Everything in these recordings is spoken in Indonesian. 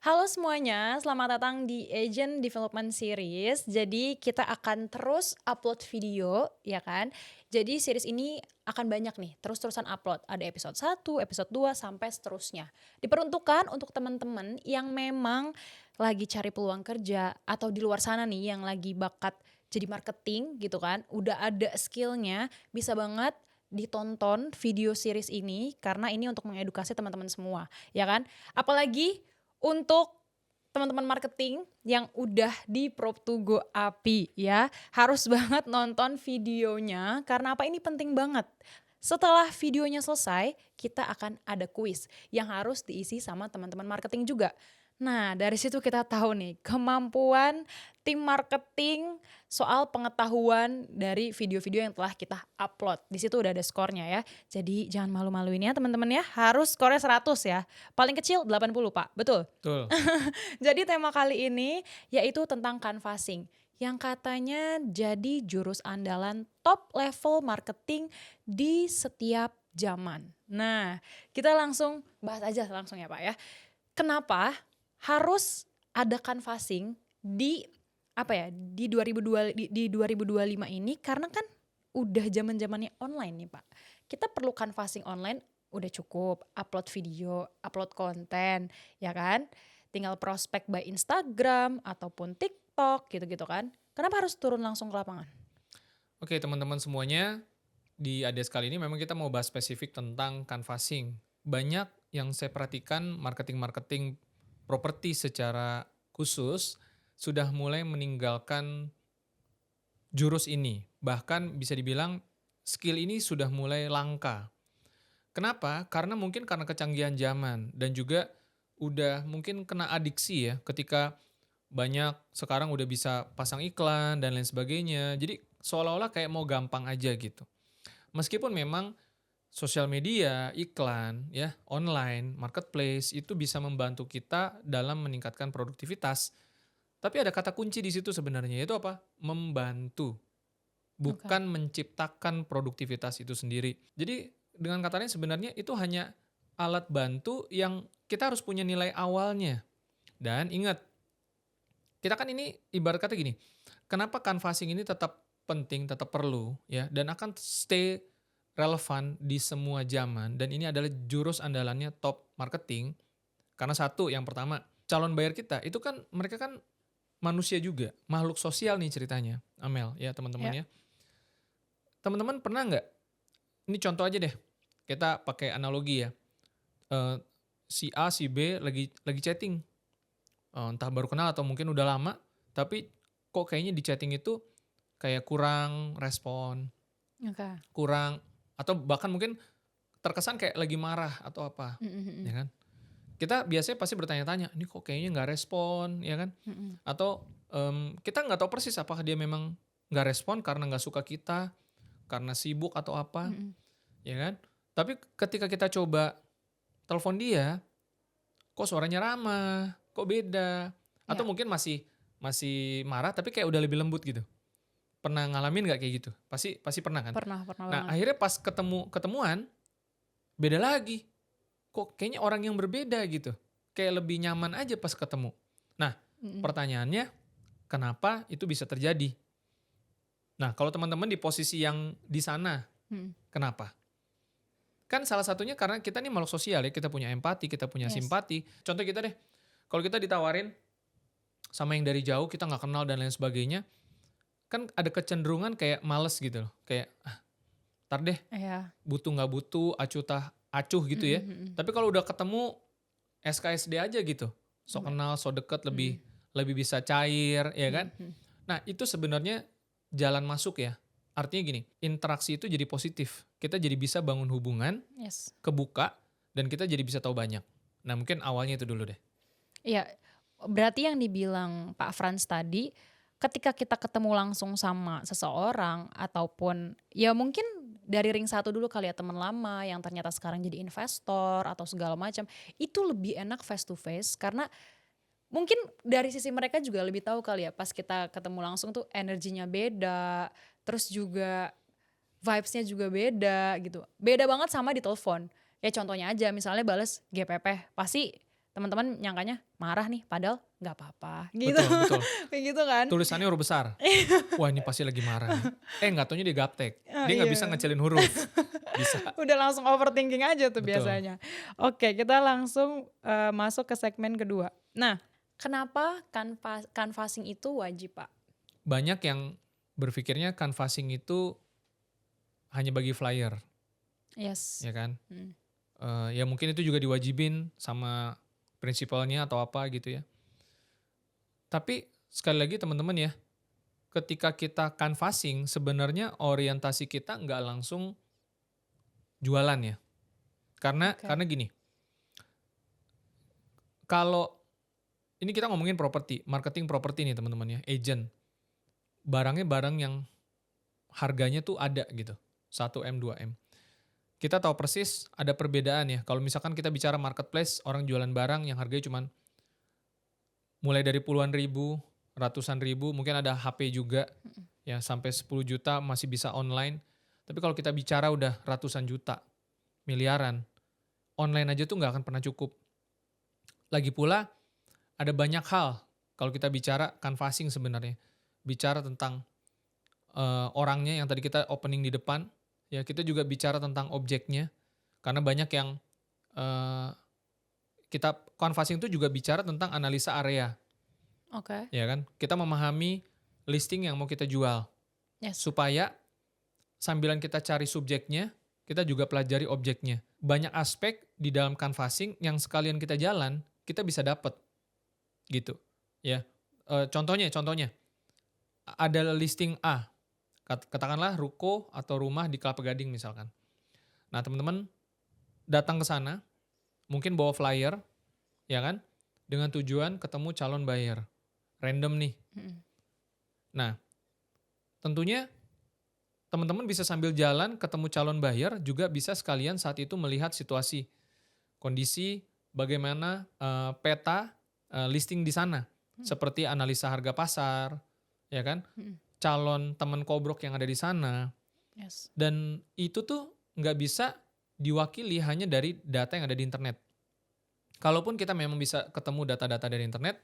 Halo semuanya, selamat datang di Agent Development Series. Jadi kita akan terus upload video, ya kan? Jadi series ini akan banyak nih, terus-terusan upload. Ada episode 1, episode 2, sampai seterusnya. Diperuntukkan untuk teman-teman yang memang lagi cari peluang kerja atau di luar sana nih yang lagi bakat jadi marketing gitu kan. Udah ada skillnya, bisa banget ditonton video series ini karena ini untuk mengedukasi teman-teman semua, ya kan? Apalagi untuk teman-teman marketing yang udah di Prop to Go API ya, harus banget nonton videonya karena apa ini penting banget. Setelah videonya selesai, kita akan ada kuis yang harus diisi sama teman-teman marketing juga. Nah, dari situ kita tahu nih kemampuan tim marketing soal pengetahuan dari video-video yang telah kita upload. Di situ udah ada skornya ya. Jadi jangan malu-maluin ya teman-teman ya. Harus skornya 100 ya. Paling kecil 80, Pak. Betul? Betul. Jadi tema kali ini yaitu tentang canvassing yang katanya jadi jurus andalan top level marketing di setiap zaman. Nah, kita langsung bahas aja langsung ya Pak ya. Kenapa harus ada canvassing di apa ya di 2002 di 2025 ini karena kan udah zaman-zamannya online nih Pak. Kita perlu canvassing online udah cukup upload video, upload konten, ya kan? Tinggal prospek by Instagram ataupun TikTok gitu-gitu kan. Kenapa harus turun langsung ke lapangan? Oke, teman-teman semuanya, di ADS kali ini memang kita mau bahas spesifik tentang canvassing. Banyak yang saya perhatikan marketing-marketing properti secara khusus sudah mulai meninggalkan jurus ini. Bahkan bisa dibilang skill ini sudah mulai langka. Kenapa? Karena kecanggihan zaman dan juga udah mungkin kena adiksi ya ketika banyak sekarang udah bisa pasang iklan dan lain sebagainya. Jadi seolah-olah kayak mau gampang aja gitu. Meskipun memang sosial media, iklan, ya, online, marketplace itu bisa membantu kita dalam meningkatkan produktivitas. Tapi ada kata kunci di situ sebenarnya, yaitu apa? Membantu, Oke. bukan menciptakan produktivitas itu sendiri. Jadi dengan kata lain sebenarnya itu hanya alat bantu yang kita harus punya nilai awalnya. Dan ingat, kita kan ini ibarat kata gini, kenapa canvassing ini tetap penting, tetap perlu ya, dan akan stay relevan di semua zaman dan ini adalah jurus andalannya top marketing. Karena satu, yang pertama, calon bayar kita itu kan mereka kan manusia juga, makhluk sosial nih ceritanya, Amel ya teman-teman Ya. ya. Teman-teman pernah nggak, ini contoh aja deh, kita pakai analogi ya, eee, si A, si B lagi chatting. Entah baru kenal atau mungkin udah lama, tapi kok kayaknya di chatting itu kayak kurang respon, Oke. kurang atau bahkan mungkin terkesan kayak lagi marah atau apa, Mhm ya mhm. kan. Kita biasanya pasti bertanya-tanya, "Ini kok kayaknya nggak respon," ya kan. Mhm. Atau, kita nggak tahu persis apakah dia memang nggak respon karena nggak suka kita, karena sibuk atau apa, Mhm. ya kan. Tapi ketika kita coba telepon dia, kok suaranya ramah, kok beda, atau Ya. mungkin masih masih marah tapi kayak udah lebih lembut gitu. Pernah ngalamin nggak kayak gitu? Pasti pasti pernah kan? Pernah pernah Nah, banget. akhirnya pas ketemuan, beda lagi. Kok kayaknya orang yang berbeda gitu. Kayak lebih nyaman aja pas ketemu. Nah, Mhm. pertanyaannya, kenapa itu bisa terjadi? Nah, kalau teman-teman di posisi yang di sana, Mhm. kenapa? Kan salah satunya karena kita nih makhluk sosial ya, kita punya empati, kita punya Yes. simpati. Contoh kita deh, kalau kita ditawarin sama yang dari jauh, kita nggak kenal dan lain sebagainya, kan ada kecenderungan kayak males gitu loh. Kayak, "Ah, entar deh, Iya. butuh nggak butuh, acuh tah acuh," gitu Mhm ya. mhm. Tapi kalau udah ketemu, SKSD aja gitu. Sok Be kenal, sok deket, lebih mhm. lebih bisa cair, ya kan. Mhm mhm. Nah, itu sebenarnya jalan masuk ya. Artinya gini, interaksi itu jadi positif. Kita jadi bisa bangun hubungan, Yes. kebuka, dan kita jadi bisa tahu banyak. Nah, mungkin awalnya itu dulu deh. Iya, berarti yang dibilang Pak Frans tadi, ketika kita ketemu langsung sama seseorang ataupun ya mungkin dari ring satu dulu kali ya teman lama yang ternyata sekarang jadi investor atau segala macam, itu lebih enak face to face karena mungkin dari sisi mereka juga lebih tahu kali ya pas kita ketemu langsung tuh energinya beda, terus juga vibes-nya juga beda gitu. Beda banget sama di telepon. Ya contohnya aja misalnya bales GPP, pasti teman-teman nyangkanya marah nih, padahal nggak apa-apa gitu. Betul betul. Kayak gitu kan. Tulisannya huruf besar. Wah ini pasti lagi marah nih. Nggak taunya dia gaptek. Dia nggak bisa Iya. ngecilin huruf. Bisa. Udah langsung overthinking aja tuh Betul. biasanya. Oke, kita langsung masuk ke segmen kedua. Nah, kenapa canvassing itu wajib, Pak? Banyak yang berpikirnya canvassing itu hanya bagi flyer, Yes. ya kan? Mm. Ya mungkin itu juga diwajibin sama prinsipalnya atau apa gitu ya. Tapi sekali lagi teman-teman ya, ketika kita canvassing sebenarnya orientasi kita nggak langsung jualan ya. Oke. Karena gini, kalau ini kita ngomongin properti, marketing properti nih teman-teman ya, agent. Barangnya barang yang harganya tuh ada gitu. 1M, 2M. Kita tahu persis ada perbedaan ya. Kalau misalkan kita bicara marketplace, orang jualan barang yang harganya cuman mulai dari puluhan ribu, ratusan ribu, mungkin ada HP juga ya sampai 10 juta masih bisa online. Tapi kalau kita bicara udah ratusan juta, miliaran, online aja tuh nggak akan pernah cukup. Lagi pula ada banyak hal kalau kita bicara canvassing sebenarnya. Bicara tentang orangnya yang tadi kita opening di depan, ya kita juga bicara tentang objeknya. Karena banyak yang eh, kita canvassing itu juga bicara tentang analisa area, Oke. ya kan? Kita memahami listing yang mau kita jual Yes. supaya sambilan kita cari subjeknya, kita juga pelajari objeknya. Banyak aspek di dalam canvassing yang sekalian kita jalan, kita bisa dapat gitu. Ya. Contohnya ada listing A. Katakanlah ruko atau rumah di Kelapa Gading misalkan. Nah, teman-teman datang ke sana, mungkin bawa flyer, ya kan? Dengan tujuan ketemu calon buyer. Random nih. Mm. Nah, tentunya teman-teman bisa sambil jalan ketemu calon buyer, juga bisa sekalian saat itu melihat situasi, kondisi, bagaimana peta listing di sana. Seperti analisa harga pasar, ya kan? Mm. Calon teman kobrok yang ada di sana. Yes. Dan itu tuh nggak bisa diwakili hanya dari data yang ada di internet. Kalaupun kita memang bisa ketemu data-data dari internet,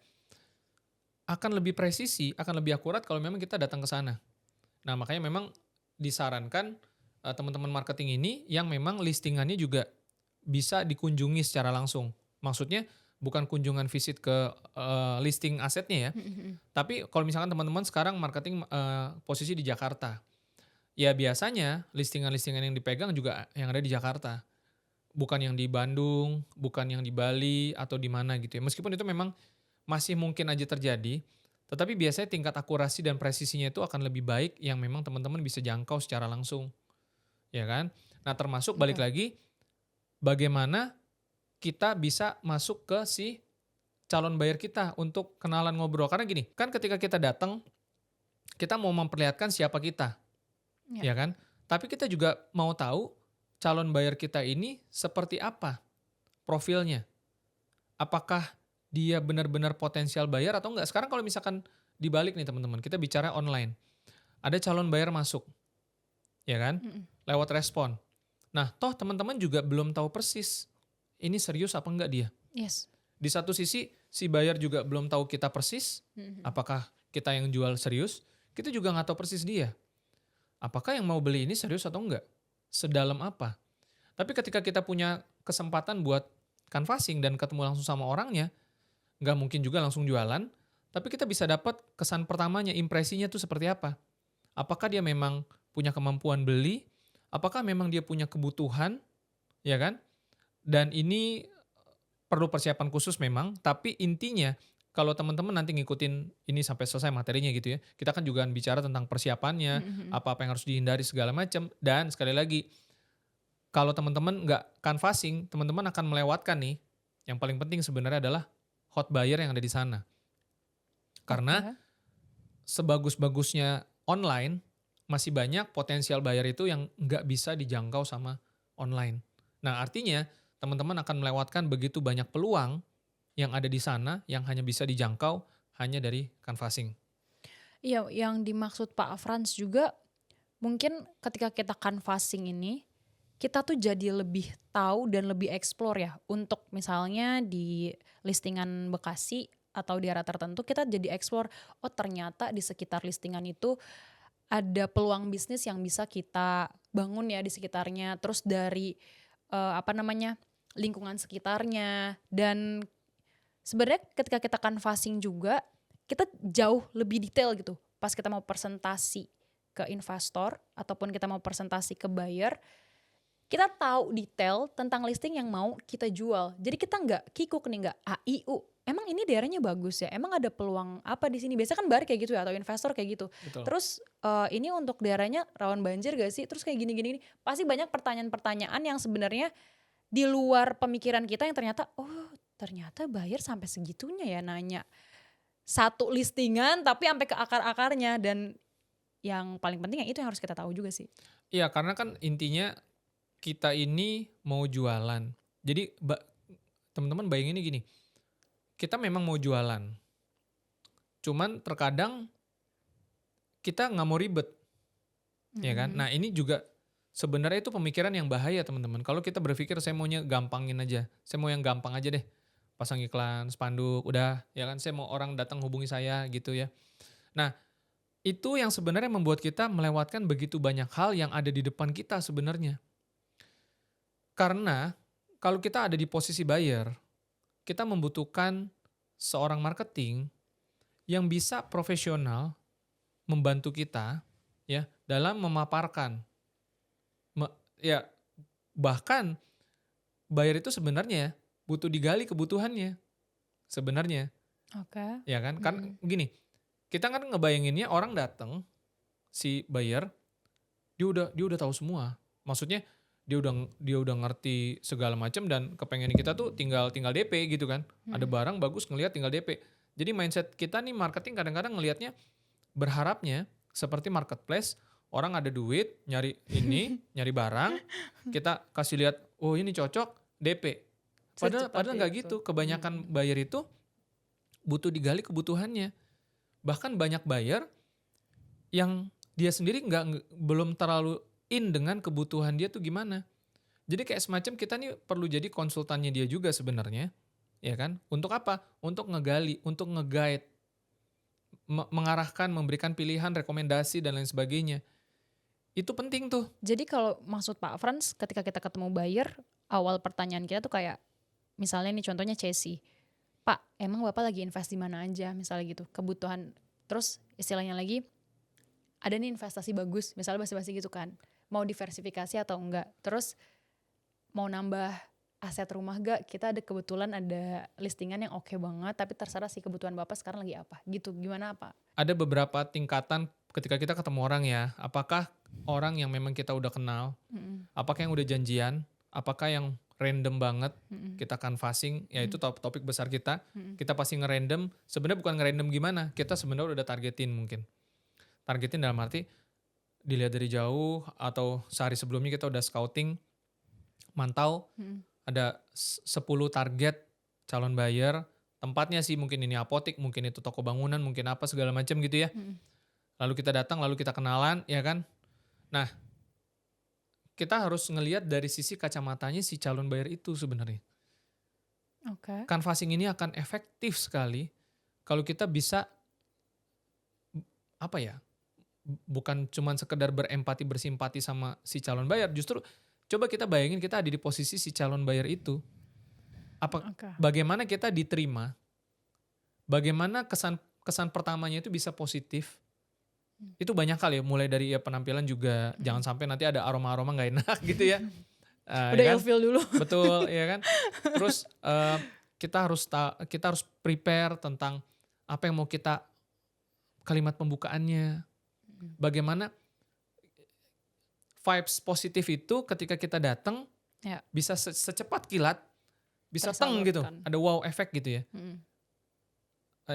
akan lebih presisi, akan lebih akurat kalau memang kita datang ke sana. Nah, makanya memang disarankan teman-teman marketing ini yang memang listingannya juga bisa dikunjungi secara langsung. Maksudnya bukan kunjungan visit ke listing asetnya ya, tapi kalau misalkan teman-teman sekarang marketing posisi di Jakarta, ya biasanya listingan-listingan yang dipegang juga yang ada di Jakarta. Bukan yang di Bandung, bukan yang di Bali atau di mana gitu ya. Meskipun itu memang masih mungkin aja terjadi, tetapi biasanya tingkat akurasi dan presisinya itu akan lebih baik yang memang teman-teman bisa jangkau secara langsung, ya kan? Nah, termasuk balik Oke. lagi bagaimana kita bisa masuk ke si calon buyer kita untuk kenalan ngobrol. Karena gini, kan ketika kita datang, kita mau memperlihatkan siapa kita, Ya. ya kan? Tapi kita juga mau tahu calon buyer kita ini seperti apa profilnya. Apakah dia benar-benar potensial buyer atau enggak? Sekarang kalau misalkan dibalik nih teman-teman, kita bicara online. Ada calon buyer masuk, ya kan? Mm-mm. Lewat respon. Nah, toh teman-teman juga belum tahu persis ini serius apa enggak dia. Yes. Di satu sisi, si buyer juga belum tahu kita persis, Mhm. apakah kita yang jual serius, kita juga nggak tahu persis dia. Apakah yang mau beli ini serius atau enggak? Sedalam apa? Tapi ketika kita punya kesempatan buat canvassing dan ketemu langsung sama orangnya, nggak mungkin juga langsung jualan, tapi kita bisa dapat kesan pertamanya, impresinya tuh seperti apa. Apakah dia memang punya kemampuan beli, apakah memang dia punya kebutuhan, ya kan? Dan ini perlu persiapan khusus memang, tapi intinya kalau teman-teman nanti ngikutin ini sampai selesai materinya gitu ya, kita kan juga bicara tentang persiapannya, Mhm. apa-apa yang harus dihindari segala macam, dan sekali lagi, kalau teman-teman nggak canvassing, teman-teman akan melewatkan nih, yang paling penting sebenarnya adalah hot buyer yang ada di sana. Karena Oke. sebagus-bagusnya online, masih banyak potensial buyer itu yang nggak bisa dijangkau sama online. Nah, artinya teman-teman akan melewatkan begitu banyak peluang yang ada di sana yang hanya bisa dijangkau hanya dari canvassing. Iya, yang dimaksud Pak Frans juga mungkin ketika kita canvassing ini, kita tuh jadi lebih tahu dan lebih explore ya, untuk misalnya di listingan Bekasi atau di area tertentu kita jadi explore, oh ternyata di sekitar listingan itu ada peluang bisnis yang bisa kita bangun ya di sekitarnya. Terus dari, apa namanya, lingkungan sekitarnya. Dan sebenarnya ketika kita canvassing juga, kita jauh lebih detail gitu. Pas kita mau presentasi ke investor ataupun kita mau presentasi ke buyer, kita tahu detail tentang listing yang mau kita jual. Jadi kita nggak kikuk nih, nggak AIU. Emang ini daerahnya bagus ya? Emang ada peluang apa di sini? Biasanya kan buyer kayak gitu ya atau investor kayak gitu. Betul. Terus ini untuk daerahnya rawan banjir gak sih? Terus kayak gini-gini. Pasti banyak pertanyaan-pertanyaan yang sebenarnya di luar pemikiran kita yang ternyata, oh ternyata buyer sampai segitunya ya nanya satu listingan tapi sampai ke akar-akarnya. Dan yang paling penting yang itu yang harus kita tahu juga sih. Iya, karena kan intinya kita ini mau jualan. Jadi teman-teman bayanginnya gini, kita memang mau jualan. Cuman terkadang kita nggak mau ribet, ya kan? Mm-mm. Nah ini juga sebenarnya itu pemikiran yang bahaya teman-teman. Kalau kita berpikir saya maunya gampangin aja, saya mau yang gampang aja deh. Pasang iklan, spanduk, udah ya kan saya mau orang datang hubungi saya gitu ya. Nah itu yang sebenarnya membuat kita melewatkan begitu banyak hal yang ada di depan kita sebenarnya. Karena kalau kita ada di posisi buyer, kita membutuhkan seorang marketing yang bisa profesional membantu kita ya dalam memaparkan. Ya bahkan buyer itu sebenarnya butuh digali kebutuhannya sebenarnya, Oke. ya kan? Kan Mm-mm. gini, kita kan ngebayanginnya orang datang si buyer dia udah tahu semua. Maksudnya dia udah ngerti segala macam dan kepengen kita tuh tinggal tinggal DP gitu kan. Ada Mm-mm. barang bagus ngelihat tinggal DP. Jadi mindset kita nih marketing kadang-kadang ngelihatnya berharapnya seperti marketplace, orang ada duit nyari ini, nyari barang, kita kasih lihat, oh ini cocok, DP. Padahal Secepat padahal nggak itu. gitu. Kebanyakan buyer itu butuh digali kebutuhannya. Bahkan banyak buyer yang dia sendiri belum terlalu in dengan kebutuhan dia tuh gimana. Jadi kayak semacam kita nih perlu jadi konsultannya dia juga sebenarnya, ya kan? Untuk apa? Untuk ngegali, untuk nge-guide, mengarahkan, memberikan pilihan, rekomendasi dan lain sebagainya. Itu penting tuh. Jadi kalau maksud Pak Frans ketika kita ketemu buyer, awal pertanyaan kita tuh kayak misalnya nih contohnya Chelsea. Pak, emang Bapak lagi invest di mana aja? Misalnya gitu, kebutuhan. Terus istilahnya lagi, ada nih investasi bagus, misalnya basi-basi gitu kan. Mau diversifikasi atau enggak? Terus mau nambah aset rumah gak? Kita ada kebetulan ada listingan yang oke banget, tapi terserah sih kebutuhan Bapak sekarang lagi apa. Gitu, gimana Pak? Ada beberapa tingkatan ketika kita ketemu orang ya. Apakah orang yang memang kita udah kenal, Mm-mm, apakah yang udah janjian, apakah yang random banget, mm-mm, kita canvassing, ya itu mm-mm, topik besar kita. mm-mm. Kita pasti ngerandom, sebenarnya bukan ngerandom gimana, kita sebenarnya udah targetin mungkin. Targetin dalam arti dilihat dari jauh atau sehari sebelumnya kita udah scouting, mantau, Mm-mm. ada 10 target calon buyer, tempatnya sih mungkin ini apotik, mungkin itu toko bangunan, mungkin apa segala macam gitu ya. Mm-mm. Lalu kita datang, lalu kita kenalan, ya kan. Nah, kita harus ngelihat dari sisi kacamatanya si calon buyer itu sebenarnya. Oke. Canvassing ini akan efektif sekali kalau kita bisa apa ya? Bukan cuman sekedar berempati, bersimpati sama si calon buyer, justru coba kita bayangin kita ada di posisi si calon buyer itu. Oke. Bagaimana kita diterima? Bagaimana kesan kesan pertamanya itu bisa positif? Itu banyak kali ya, mulai dari ya penampilan juga jangan Mm-mm. sampai nanti ada aroma-aroma nggak enak gitu ya. Ya Udah kan? ilfeel dulu. Betul, ya kan? Terus kita harus prepare tentang apa yang mau kita kalimat pembukaannya. Bagaimana vibes positif itu ketika kita datang Ya, bisa secepat kilat, bisa teng gitu, tersalurkan. ada wow efek gitu ya. Mm-mm,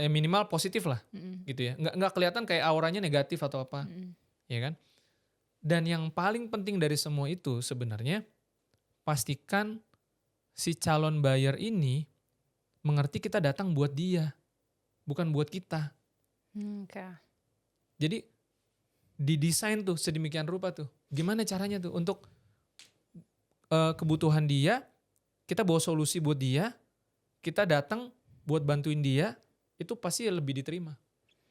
Minimal positif lah mm-mm, gitu ya. Nggak kelihatan kayak auranya negatif atau apa, mm-mm. ya kan? Dan yang paling penting dari semua itu sebenarnya pastikan si calon buyer ini mengerti kita datang buat dia, bukan buat kita. Oke. Jadi didesain tuh sedemikian rupa tuh. Gimana caranya tuh untuk kebutuhan dia, kita bawa solusi buat dia, kita datang buat bantuin dia, itu pasti lebih diterima.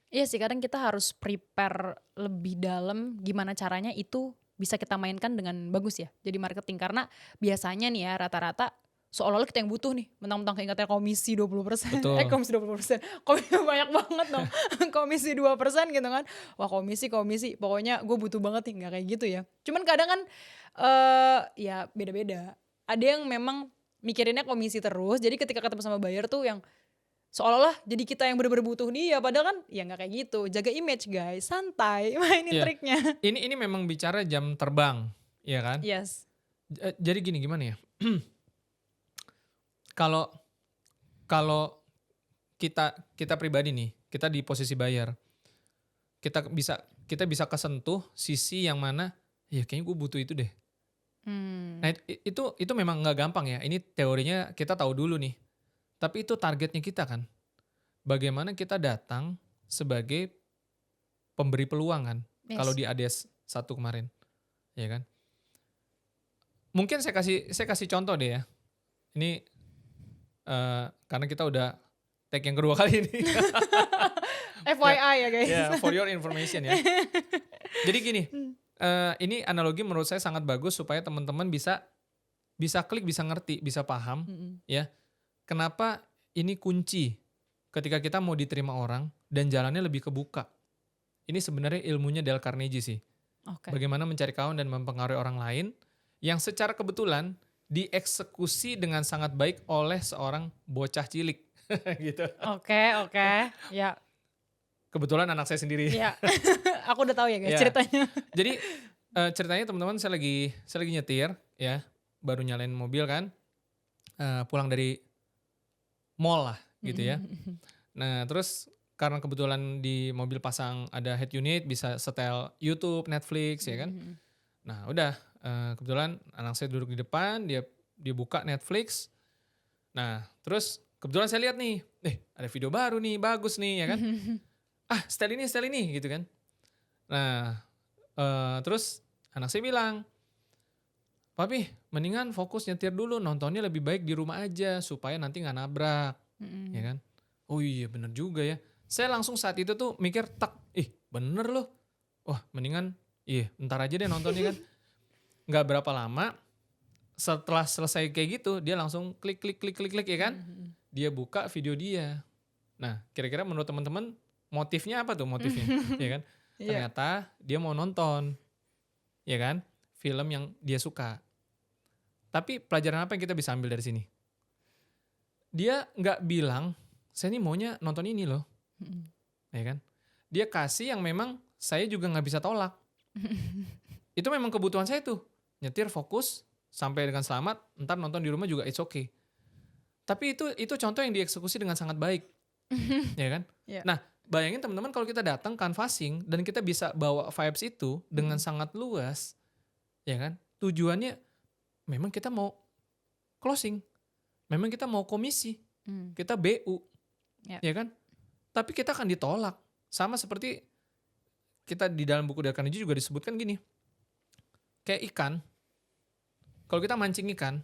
Iya sih, kadang kita harus prepare lebih dalam gimana caranya itu bisa kita mainkan dengan bagus ya, jadi marketing. Karena biasanya nih ya rata-rata seolah-olah kita yang butuh nih, mentang-mentang kayak katanya komisi 20%, Betul. komisi 20%, komisi banyak banget dong, komisi 2% gitu kan. Wah komisi, pokoknya gue butuh banget nih, nggak kayak gitu ya. Cuman kadang kan ya beda-beda. Ada yang memang mikirinnya komisi terus, jadi ketika ketemu sama buyer tuh yang seolah-olah jadi kita yang bener-bener butuh dia, padahal kan ya nggak kayak gitu. Jaga image guys, santai, mainin Iya, triknya. ini memang bicara jam terbang, ya kan? Yes. Jadi gini, gimana ya, kalau kalau kita pribadi nih, kita di posisi buyer, kita bisa kesentuh sisi yang mana, ya kayaknya gue butuh itu deh. Hmm. Nah itu memang nggak gampang ya, ini teorinya kita tahu dulu nih, tapi itu targetnya kita kan. Bagaimana kita datang sebagai pemberi peluang kan, kalau Yes. di ADS 1 kemarin, ya kan. Mungkin saya kasih contoh deh ya, ini karena kita udah tag yang kedua kali ini. Ya, FYI ya guys. ya for your information ya. Jadi gini, ini analogi menurut saya sangat bagus supaya teman-teman bisa bisa klik, bisa ngerti, bisa paham Mm-mm. ya. Kenapa ini kunci ketika kita mau diterima orang dan jalannya lebih kebuka. Ini sebenarnya ilmunya Dale Carnegie sih. Oke. Bagaimana mencari kawan dan mempengaruhi orang lain yang secara kebetulan dieksekusi dengan sangat baik oleh seorang bocah cilik gitu. Oke. Ya, Kebetulan anak saya sendiri. ya. Aku udah tahu ya guys Ya. ceritanya. Jadi ceritanya teman-teman, saya lagi nyetir ya, baru nyalain mobil kan, pulang dari mall lah gitu ya. Nah terus karena kebetulan di mobil pasang ada head unit, bisa setel YouTube, Netflix ya kan. Nah udah, kebetulan anak saya duduk di depan, dia buka Netflix. Nah terus kebetulan saya lihat nih, ada video baru nih, bagus nih ya kan. Setel ini gitu kan. Nah terus anak saya bilang, "Papi, mendingan fokus nyetir dulu, nontonnya lebih baik di rumah aja supaya nanti nggak nabrak." Ya kan? Oh iya bener juga ya. Saya langsung saat itu tuh mikir tak, bener loh. Wah mendingan, ntar aja deh nontonnya kan. Nggak berapa lama, setelah selesai kayak gitu, dia langsung klik ya kan. Dia buka video dia. Nah kira-kira menurut teman-teman motifnya apa tuh motifnya? Ya kan? Iya. Ternyata dia mau nonton, ya kan, film yang dia suka. Tapi pelajaran apa yang kita bisa ambil dari sini? Dia nggak bilang, saya nih maunya nonton ini loh, ya kan. Dia kasih yang memang saya juga nggak bisa tolak. Itu memang kebutuhan saya tuh, nyetir fokus sampai dengan selamat, ntar nonton di rumah juga it's okay. Tapi itu contoh yang dieksekusi dengan sangat baik, ya kan. Iya. Nah bayangin teman-teman kalau kita datang canvassing dan kita bisa bawa vibes itu dengan sangat luas, ya kan. Tujuannya memang kita mau closing, memang kita mau komisi, kita BU, ya kan. Tapi kita akan ditolak. Sama seperti kita di dalam buku Dale Carnegie juga disebutkan gini, kayak ikan, kalau kita mancing ikan,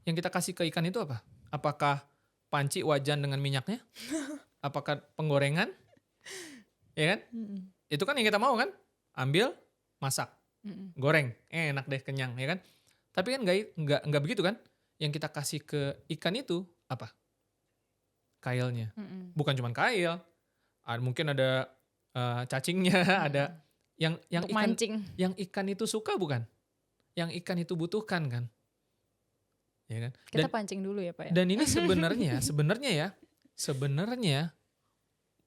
yang kita kasih ke ikan itu apa? Apakah panci wajan dengan minyaknya? Apakah penggorengan? Ya kan? Itu kan yang kita mau kan? Ambil, masak, goreng, enak deh, kenyang, ya kan? Tapi kan nggak begitu kan? Yang kita kasih ke ikan itu apa? Kailnya. Bukan cuma kail, mungkin ada cacingnya, ada yang Untuk mancing. yang ikan itu suka bukan? Yang ikan itu butuhkan kan? Ya kan? Kita pancing dulu ya Pak ya. Dan ini sebenarnya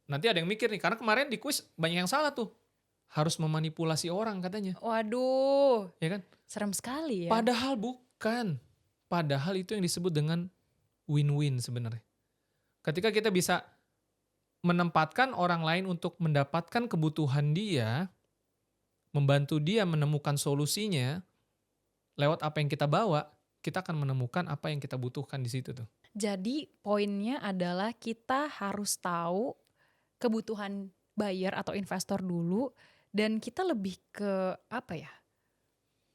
nanti ada yang mikir nih, karena kemarin di kuis banyak yang salah tuh. Harus memanipulasi orang katanya. Waduh, Ya kan? serem sekali ya. Padahal bukan. Padahal itu yang disebut dengan win-win sebenarnya. Ketika kita bisa menempatkan orang lain untuk mendapatkan kebutuhan dia, membantu dia menemukan solusinya lewat apa yang kita bawa, kita akan menemukan apa yang kita butuhkan di situ tuh. Jadi poinnya adalah kita harus tahu kebutuhan buyer atau investor dulu, dan kita lebih ke apa ya?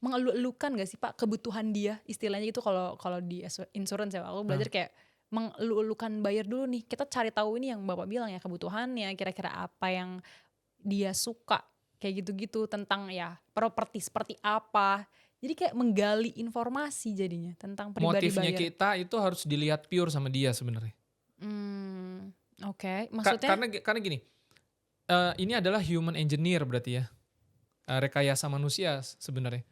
mengeluh-elukan gak sih Pak kebutuhan dia, istilahnya itu kalau kalau di insurance ya, aku Heeh. belajar kayak mengeluh-elukan buyer dulu nih, kita cari tahu ini yang Bapak bilang ya, kebutuhannya, kira-kira apa yang dia suka, kayak gitu-gitu, tentang ya properti seperti apa. Jadi kayak menggali informasi jadinya tentang pribadi Motifnya buyer. kita itu harus dilihat pure sama dia sebenarnya. Mmm, oke, maksudnya? Karena gini, ini adalah human engineer berarti ya, rekayasa manusia sebenarnya.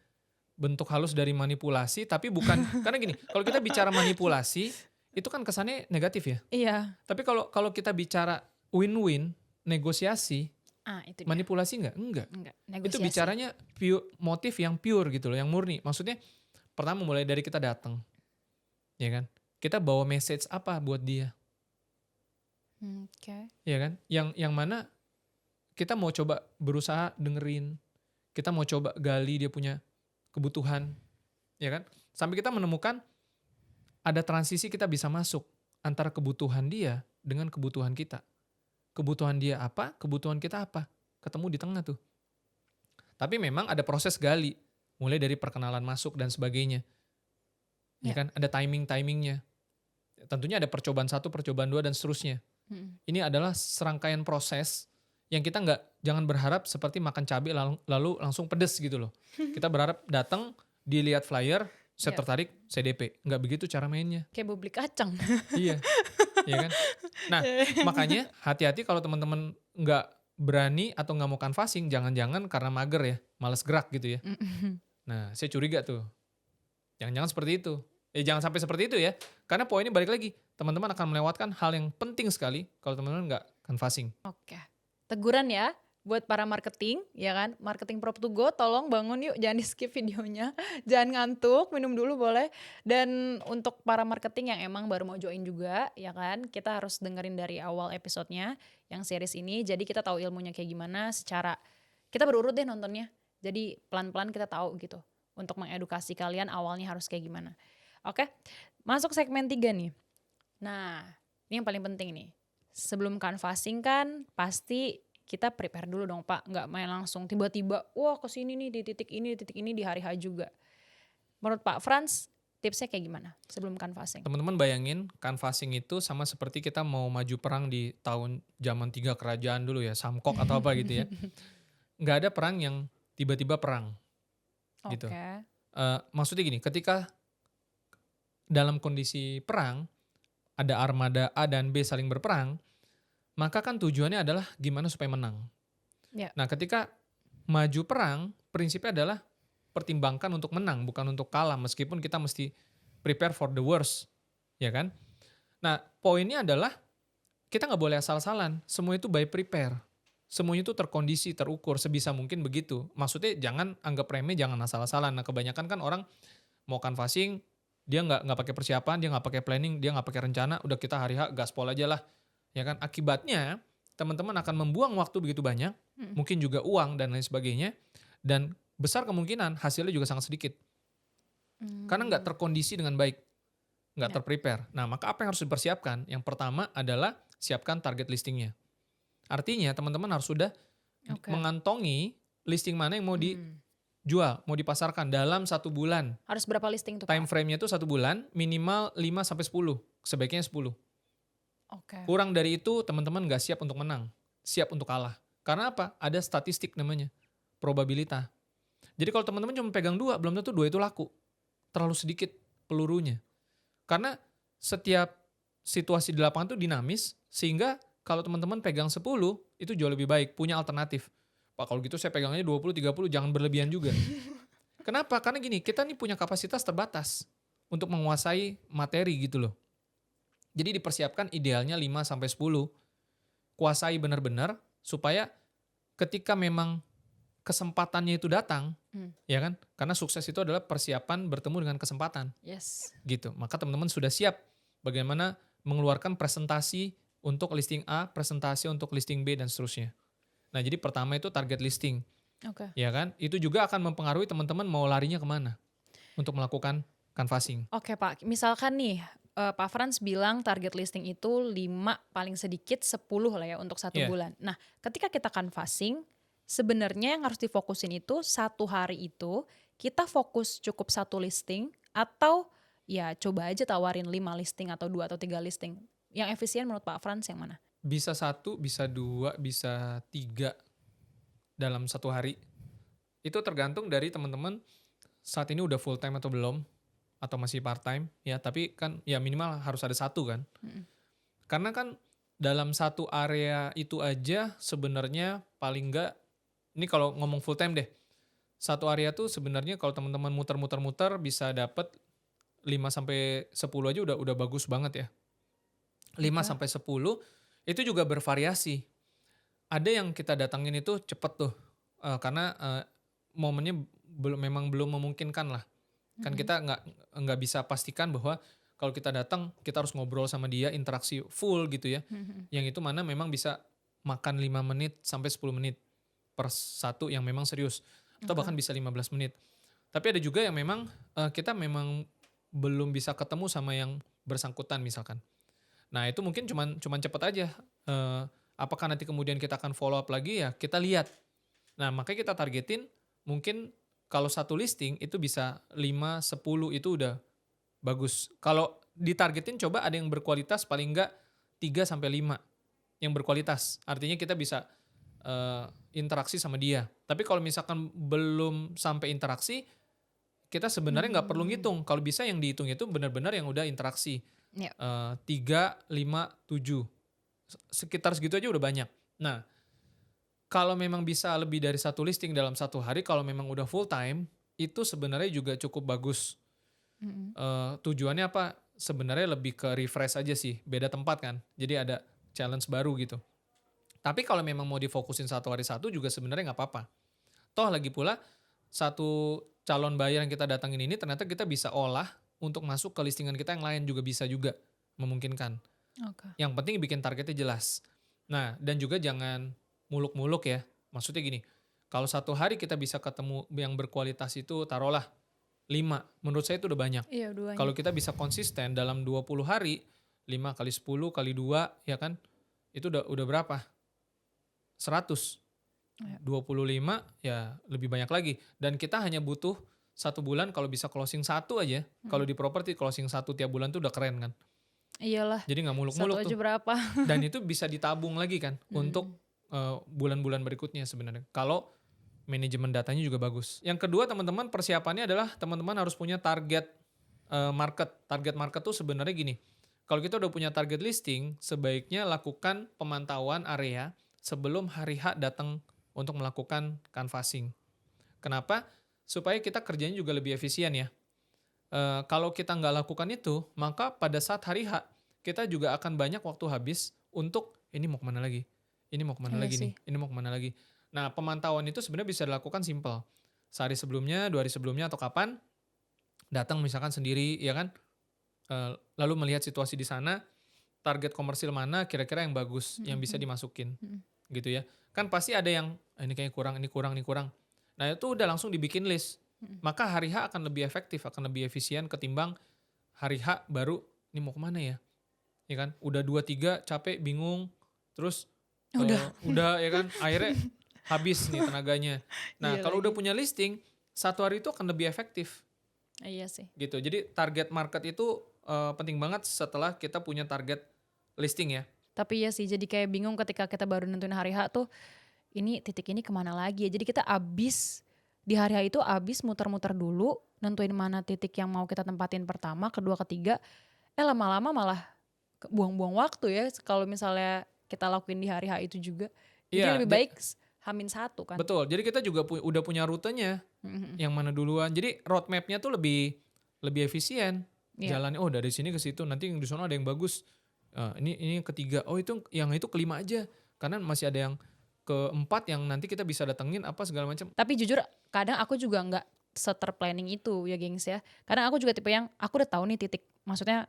Bentuk halus dari manipulasi tapi bukan karena gini, kalau kita bicara manipulasi, itu kan kesannya negatif ya. Iya, Tapi kalau kalau kita bicara win-win, negosiasi, itu dia, manipulasi nggak? Enggak. enggak, Itu negosiasi. bicaranya motif yang pure gitu loh, yang murni. Maksudnya pertama mulai dari kita datang, ya kan? Kita bawa message apa buat dia, Oke. ya kan? Yang mana kita mau coba berusaha dengerin, kita mau coba gali dia punya kebutuhan, ya kan? Sampai kita menemukan ada transisi kita bisa masuk antara kebutuhan dia dengan kebutuhan kita. Kebutuhan dia apa, kebutuhan kita apa. Ketemu di tengah tuh. Tapi memang ada proses gali, mulai dari perkenalan masuk dan sebagainya. Ya Ya, kan? Ada timing-timingnya. Tentunya ada percobaan satu, percobaan dua, dan seterusnya. mhm. Ini adalah serangkaian proses yang kita jangan berharap seperti makan cabai lalu langsung pedes gitu loh. Kita berharap datang, dilihat flyer, saya Ya, tertarik, saya DP. Nggak begitu cara mainnya. kayak bublik kacang. Iya, iya kan? Nah, makanya hati-hati kalau teman-teman nggak berani atau nggak mau canvassing, jangan-jangan karena mager ya, males gerak gitu ya. Mhm. Nah, saya curiga tuh. Jangan-jangan seperti itu. Jangan sampai seperti itu ya. Karena poinnya balik lagi, teman-teman akan melewatkan hal yang penting sekali kalau teman-teman nggak canvassing. Oke. Teguran ya buat para marketing, ya kan? Marketing Prop to Go, tolong bangun yuk, jangan di-skip videonya. Jangan ngantuk, minum dulu boleh. Dan untuk para marketing yang emang baru mau join juga, ya kan? Kita harus dengerin dari awal episodenya yang series ini. Jadi kita tahu ilmunya kayak gimana secara kita berurut deh nontonnya. Jadi pelan-pelan kita tahu gitu. Untuk mengedukasi kalian awalnya harus kayak gimana. Oke, masuk segmen 3 nih. Nah, ini yang paling penting nih. Sebelum canvassing kan pasti kita prepare dulu dong Pak. Nggak main langsung tiba-tiba, wah kesini nih di titik ini di hari H juga. Menurut Pak Franz, tipsnya kayak gimana sebelum canvassing? Teman-teman bayangin, canvassing itu sama seperti kita mau maju perang di tahun zaman 3 kerajaan dulu ya, Samkok atau apa gitu ya. Nggak ada perang yang tiba-tiba perang gitu. Oke. Maksudnya gini, ketika dalam kondisi perang, ada armada A dan B saling berperang, maka kan tujuannya adalah gimana supaya menang. Ya. Nah, ketika maju perang, prinsipnya adalah pertimbangkan untuk menang, bukan untuk kalah, meskipun kita mesti prepare for the worst, ya kan? Nah, poinnya adalah kita nggak boleh asal-asalan, semua itu by prepare. Semuanya itu terkondisi, terukur, sebisa mungkin begitu. Maksudnya jangan anggap remeh, jangan asal-asalan. Nah, kebanyakan kan orang mau canvassing, dia nggak pakai persiapan, dia nggak pakai planning, dia nggak pakai rencana, udah kita hari H gaspol aja lah, ya kan? Akibatnya teman-teman akan membuang waktu begitu banyak, Mm. mungkin juga uang dan lain sebagainya, dan besar kemungkinan hasilnya juga sangat sedikit karena nggak Hmm. terkondisi dengan baik, nggak Ya. terprepare. Nah, maka apa yang harus dipersiapkan? Yang pertama adalah siapkan target listingnya. Artinya teman-teman harus sudah Oke. mengantongi listing mana yang mau Hmm. dijual, mau dipasarkan dalam 1 bulan. Harus berapa listing tuh Time Pak? frame-nya itu 1 bulan, minimal 5 sampai 10, sebaiknya 10. Oke. Kurang dari itu teman-teman nggak siap untuk menang, siap untuk kalah. Karena apa? Ada statistik namanya, probabilitas. Jadi kalau teman-teman cuma pegang 2, belum tentu 2 itu laku. Terlalu sedikit pelurunya. Karena setiap situasi di lapangan itu dinamis, sehingga kalau teman-teman pegang 10, itu jauh lebih baik, punya alternatif. Pak, kalau gitu saya pegangnya 20, 30, jangan berlebihan juga. Kenapa? Karena gini, kita nih punya kapasitas terbatas untuk menguasai materi gitu loh. Jadi dipersiapkan idealnya 5 sampai 10. Kuasai benar-benar supaya ketika memang kesempatannya itu datang, ya kan? Karena sukses itu adalah persiapan bertemu dengan kesempatan, Yes. gitu. Maka teman-teman sudah siap bagaimana mengeluarkan presentasi untuk listing A, presentasi untuk listing B dan seterusnya. Nah, jadi pertama itu target listing, Oke. ya kan? Itu juga akan mempengaruhi teman-teman mau larinya kemana untuk melakukan canvassing. Oke Pak, misalkan nih Pak Franz bilang target listing itu 5 paling sedikit 10 lah ya untuk 1 Iya. bulan. Nah, ketika kita canvassing, sebenarnya yang harus difokusin itu 1 hari itu kita fokus cukup satu listing atau ya coba aja tawarin 5 listing atau 2 atau 3 listing? Yang efisien menurut Pak Frans yang mana? Bisa satu, bisa dua, bisa tiga dalam satu hari. Itu tergantung dari teman-teman saat ini udah full time atau belum, atau masih part time ya. Tapi kan ya minimal harus ada satu kan. Mm-mm. Karena kan dalam satu area itu aja sebenarnya paling enggak, ini kalau ngomong full time deh, satu area tuh sebenarnya kalau teman-teman muter-muter-muter bisa dapat 5 sampai 10 aja udah bagus banget ya. 5 Oke. sampai 10 itu juga bervariasi. Ada yang kita datangin itu cepet tuh, karena, momennya memang belum memungkinkan lah. Kan Mm-mm. kita nggak bisa pastikan bahwa kalau kita datang, kita harus ngobrol sama dia, interaksi full gitu ya. Mhm. Yang itu mana memang bisa makan 5 menit sampai 10 menit per satu yang memang serius, atau Oke. bahkan bisa 15 menit. Tapi ada juga yang memang, kita memang belum bisa ketemu sama yang bersangkutan misalkan. Nah itu mungkin cuman cepet aja, apakah nanti kemudian kita akan follow up lagi ya kita lihat. Nah makanya kita targetin mungkin kalau satu listing itu bisa 5 10 itu udah bagus. Kalau ditargetin coba ada yang berkualitas paling enggak 3 sampai 5 yang berkualitas. Artinya kita bisa, interaksi sama dia. Tapi kalau misalkan belum sampai interaksi, kita sebenarnya nggak perlu Mmm. ngitung. Kalau bisa yang dihitung itu benar-benar yang udah interaksi. Ya. 3, 5, 7. Sekitar segitu aja udah banyak. Nah, kalau memang bisa lebih dari satu listing dalam satu hari, kalau memang udah full time, itu sebenarnya juga cukup bagus. Mhm. Tujuannya apa? Sebenarnya lebih ke refresh aja sih, beda tempat kan. Jadi ada challenge baru gitu. Tapi kalau memang mau difokusin satu hari satu juga sebenarnya nggak apa-apa. Toh lagi pula satu calon buyer yang kita datangin ini ternyata kita bisa olah untuk masuk ke listingan kita yang lain juga bisa juga, memungkinkan. Oke. Yang penting bikin targetnya jelas. Nah, dan juga jangan muluk-muluk ya. Maksudnya gini, kalau satu hari kita bisa ketemu yang berkualitas itu taruhlah 5, menurut saya itu udah banyak. Iya, udah Kalau banyak. kita bisa konsisten dalam 20 hari, 5 kali 10 kali 2 ya kan, itu udah berapa? 100. Ya. 25 ya lebih banyak lagi. Dan kita hanya butuh 1 bulan kalau bisa closing satu aja. Kalau Mhm. di properti closing satu tiap bulan tuh udah keren kan. Iyalah, Jadi nggak 1 muluk-muluk aja tuh. berapa. Dan itu bisa ditabung lagi kan untuk Mhm. bulan-bulan berikutnya sebenarnya. Kalau manajemen datanya juga bagus. Yang kedua teman-teman persiapannya adalah teman-teman harus punya target market. Target market tuh sebenarnya gini. Kalau kita udah punya target listing, sebaiknya lakukan pemantauan area sebelum hari H datang untuk melakukan canvassing. Kenapa? Supaya kita kerjanya juga lebih efisien ya. Kalau kita nggak lakukan itu, maka pada saat hari H, kita juga akan banyak waktu habis untuk ini mau kemana lagi, ini mau kemana Iya lagi nih, sih. ini mau kemana lagi. Nah, pemantauan itu sebenarnya bisa dilakukan simple. Sehari sebelumnya, 2 hari sebelumnya, atau kapan, datang misalkan sendiri, ya kan, lalu melihat situasi di sana, target komersil mana kira-kira yang bagus, Mhm yang bisa mhm. dimasukin, Mhm. gitu ya. Kan pasti ada yang, "Ah, ini kayaknya kurang, ini kurang, ini kurang." Nah, itu udah langsung dibikin list. Mhm. Maka hari H akan lebih efektif, akan lebih efisien ketimbang hari H baru, "Ini mau kemana ya?" Ya kan, udah 2 3 capek, bingung, terus, Udah. udah ya kan, akhirnya habis nih tenaganya. Nah, Iya kalau udah lagi. punya listing, satu hari itu akan lebih efektif, Iya sih. gitu. Jadi target market itu, penting banget setelah kita punya target listing ya. Tapi iya sih, jadi kayak bingung ketika kita baru nentuin hari H tuh, ini titik ini kemana lagi ya. Jadi kita di hari H itu abis muter-muter dulu, nentuin mana titik yang mau kita tempatin pertama, kedua, ketiga, lama-lama malah buang-buang waktu ya kalau misalnya kita lakuin di hari H itu juga. Jadi Iya, lebih baik H-1 kan. betul. Jadi kita juga udah punya rutenya, Mhm mhm. yang mana duluan. Jadi roadmap-nya tuh lebih lebih efisien. Iya. Jalannya, oh dari sini ke situ, nanti yang di sono ada yang bagus. Ini yang ketiga, oh itu yang itu kelima aja. Karena masih ada yang keempat yang nanti kita bisa datengin apa segala macam. Tapi jujur kadang aku juga nggak planning itu ya gengs ya. Kadang aku juga tipe yang aku udah tahu nih titik, maksudnya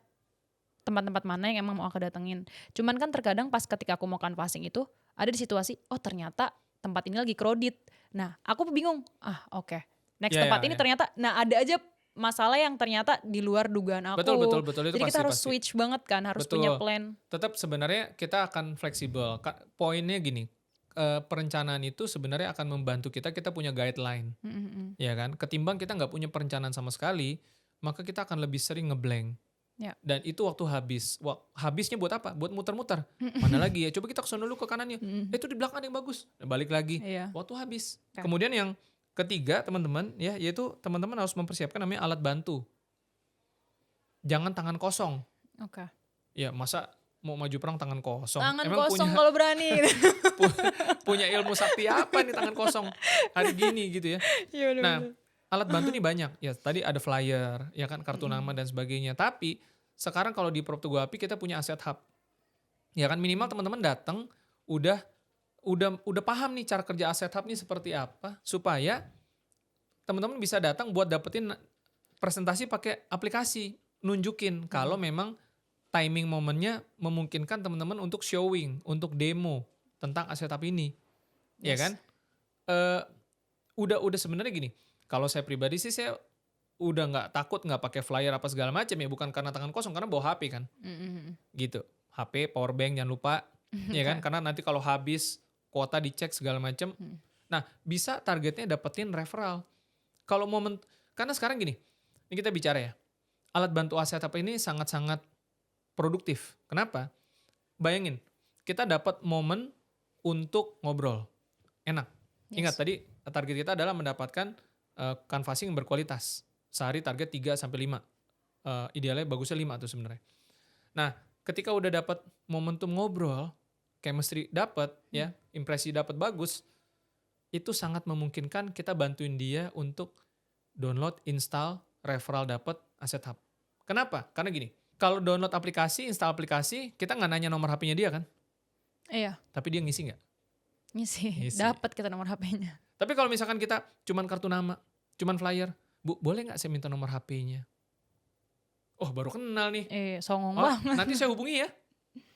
tempat-tempat mana yang emang mau aku datengin. Cuman kan terkadang pas ketika aku mau canvassing itu ada di situasi, oh ternyata tempat ini lagi crowded. Nah aku bingung, oke. Next Ya tempat ya ini ya. ternyata, nah ada aja masalah yang ternyata di luar dugaan Betul betul aku. betul, itu Jadi kita pasti harus pasti. switch banget kan, harus punya Betul. plan. Tetap sebenarnya kita akan fleksibel. Poinnya gini, perencanaan itu sebenarnya akan membantu kita punya guideline, Mhm mhm. ya kan. Ketimbang kita nggak punya perencanaan sama sekali, maka kita akan lebih sering ngeblank. Ya. Dan itu waktu habis. Habisnya buat apa? Buat muter-muter. Mana Mhm. lagi ya? Coba kita kesana dulu ke kanannya. Mhm. Itu di belakang ada yang bagus. Nah, balik lagi. Iya. Waktu habis. Oke. Kemudian yang ketiga teman-teman ya, yaitu teman-teman harus mempersiapkan namanya alat bantu. Jangan tangan kosong. Oke. Ya masa mau maju perang tangan kosong? Tangan Emang kosong punya kalau berani gitu. punya ilmu sakti apa nih tangan kosong hari gini gitu ya? Iya bener Nah, bener. alat bantu nih banyak. Ya tadi ada flyer, ya kan kartu nama Mhm. dan sebagainya. Tapi sekarang kalau di Prop to Go API kita punya aset hub. Ya kan minimal teman-teman datang udah udah paham nih cara kerja aset hub nih seperti apa supaya teman-teman bisa datang buat dapetin presentasi pakai aplikasi, nunjukin kalau Mhm. memang timing momennya memungkinkan teman-teman untuk showing, untuk demo tentang aset hub ini, ya kan? Yes. Eh udah sebenarnya gini, kalau saya pribadi sih saya udah nggak takut nggak pakai flyer apa segala macam ya, bukan karena tangan kosong karena bawa HP kan, Mhm mhm. gitu. HP, power bank jangan lupa, ya kan? Oke. Karena nanti kalau habis kuota dicek segala macam. Mhm. Nah, bisa targetnya dapetin referral. Kalau momen karena sekarang gini, ini kita bicara ya, alat bantu aset apa ini sangat-sangat produktif. Kenapa? Bayangin, kita dapat momen untuk ngobrol, enak. Ingat Yes. tadi target kita adalah mendapatkan canvassing yang berkualitas. Sehari target 3 sampai 5. Idealnya bagusnya 5 tuh sebenarnya. Nah, ketika udah dapat momentum ngobrol, chemistry dapat ya, impresi dapat bagus, itu sangat memungkinkan kita bantuin dia untuk download, install, referral dapat aset hub. Kenapa? Karena gini, kalau download aplikasi, install aplikasi, kita nggak nanya nomor HP-nya dia kan, Iya. tapi dia ngisi nggak? Ngisi. Ngisi. Dapat kita nomor HP-nya. Tapi kalau misalkan kita cuman kartu nama, cuman flyer, Bu, boleh nggak saya minta nomor HP-nya? Oh, baru kenal nih. Songong Oh, banget. nanti saya hubungi ya.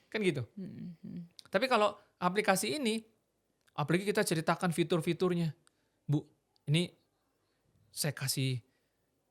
Kan gitu. Mhm mhm. Tapi kalau aplikasi ini, apalagi kita ceritakan fitur-fiturnya. Bu, ini saya kasih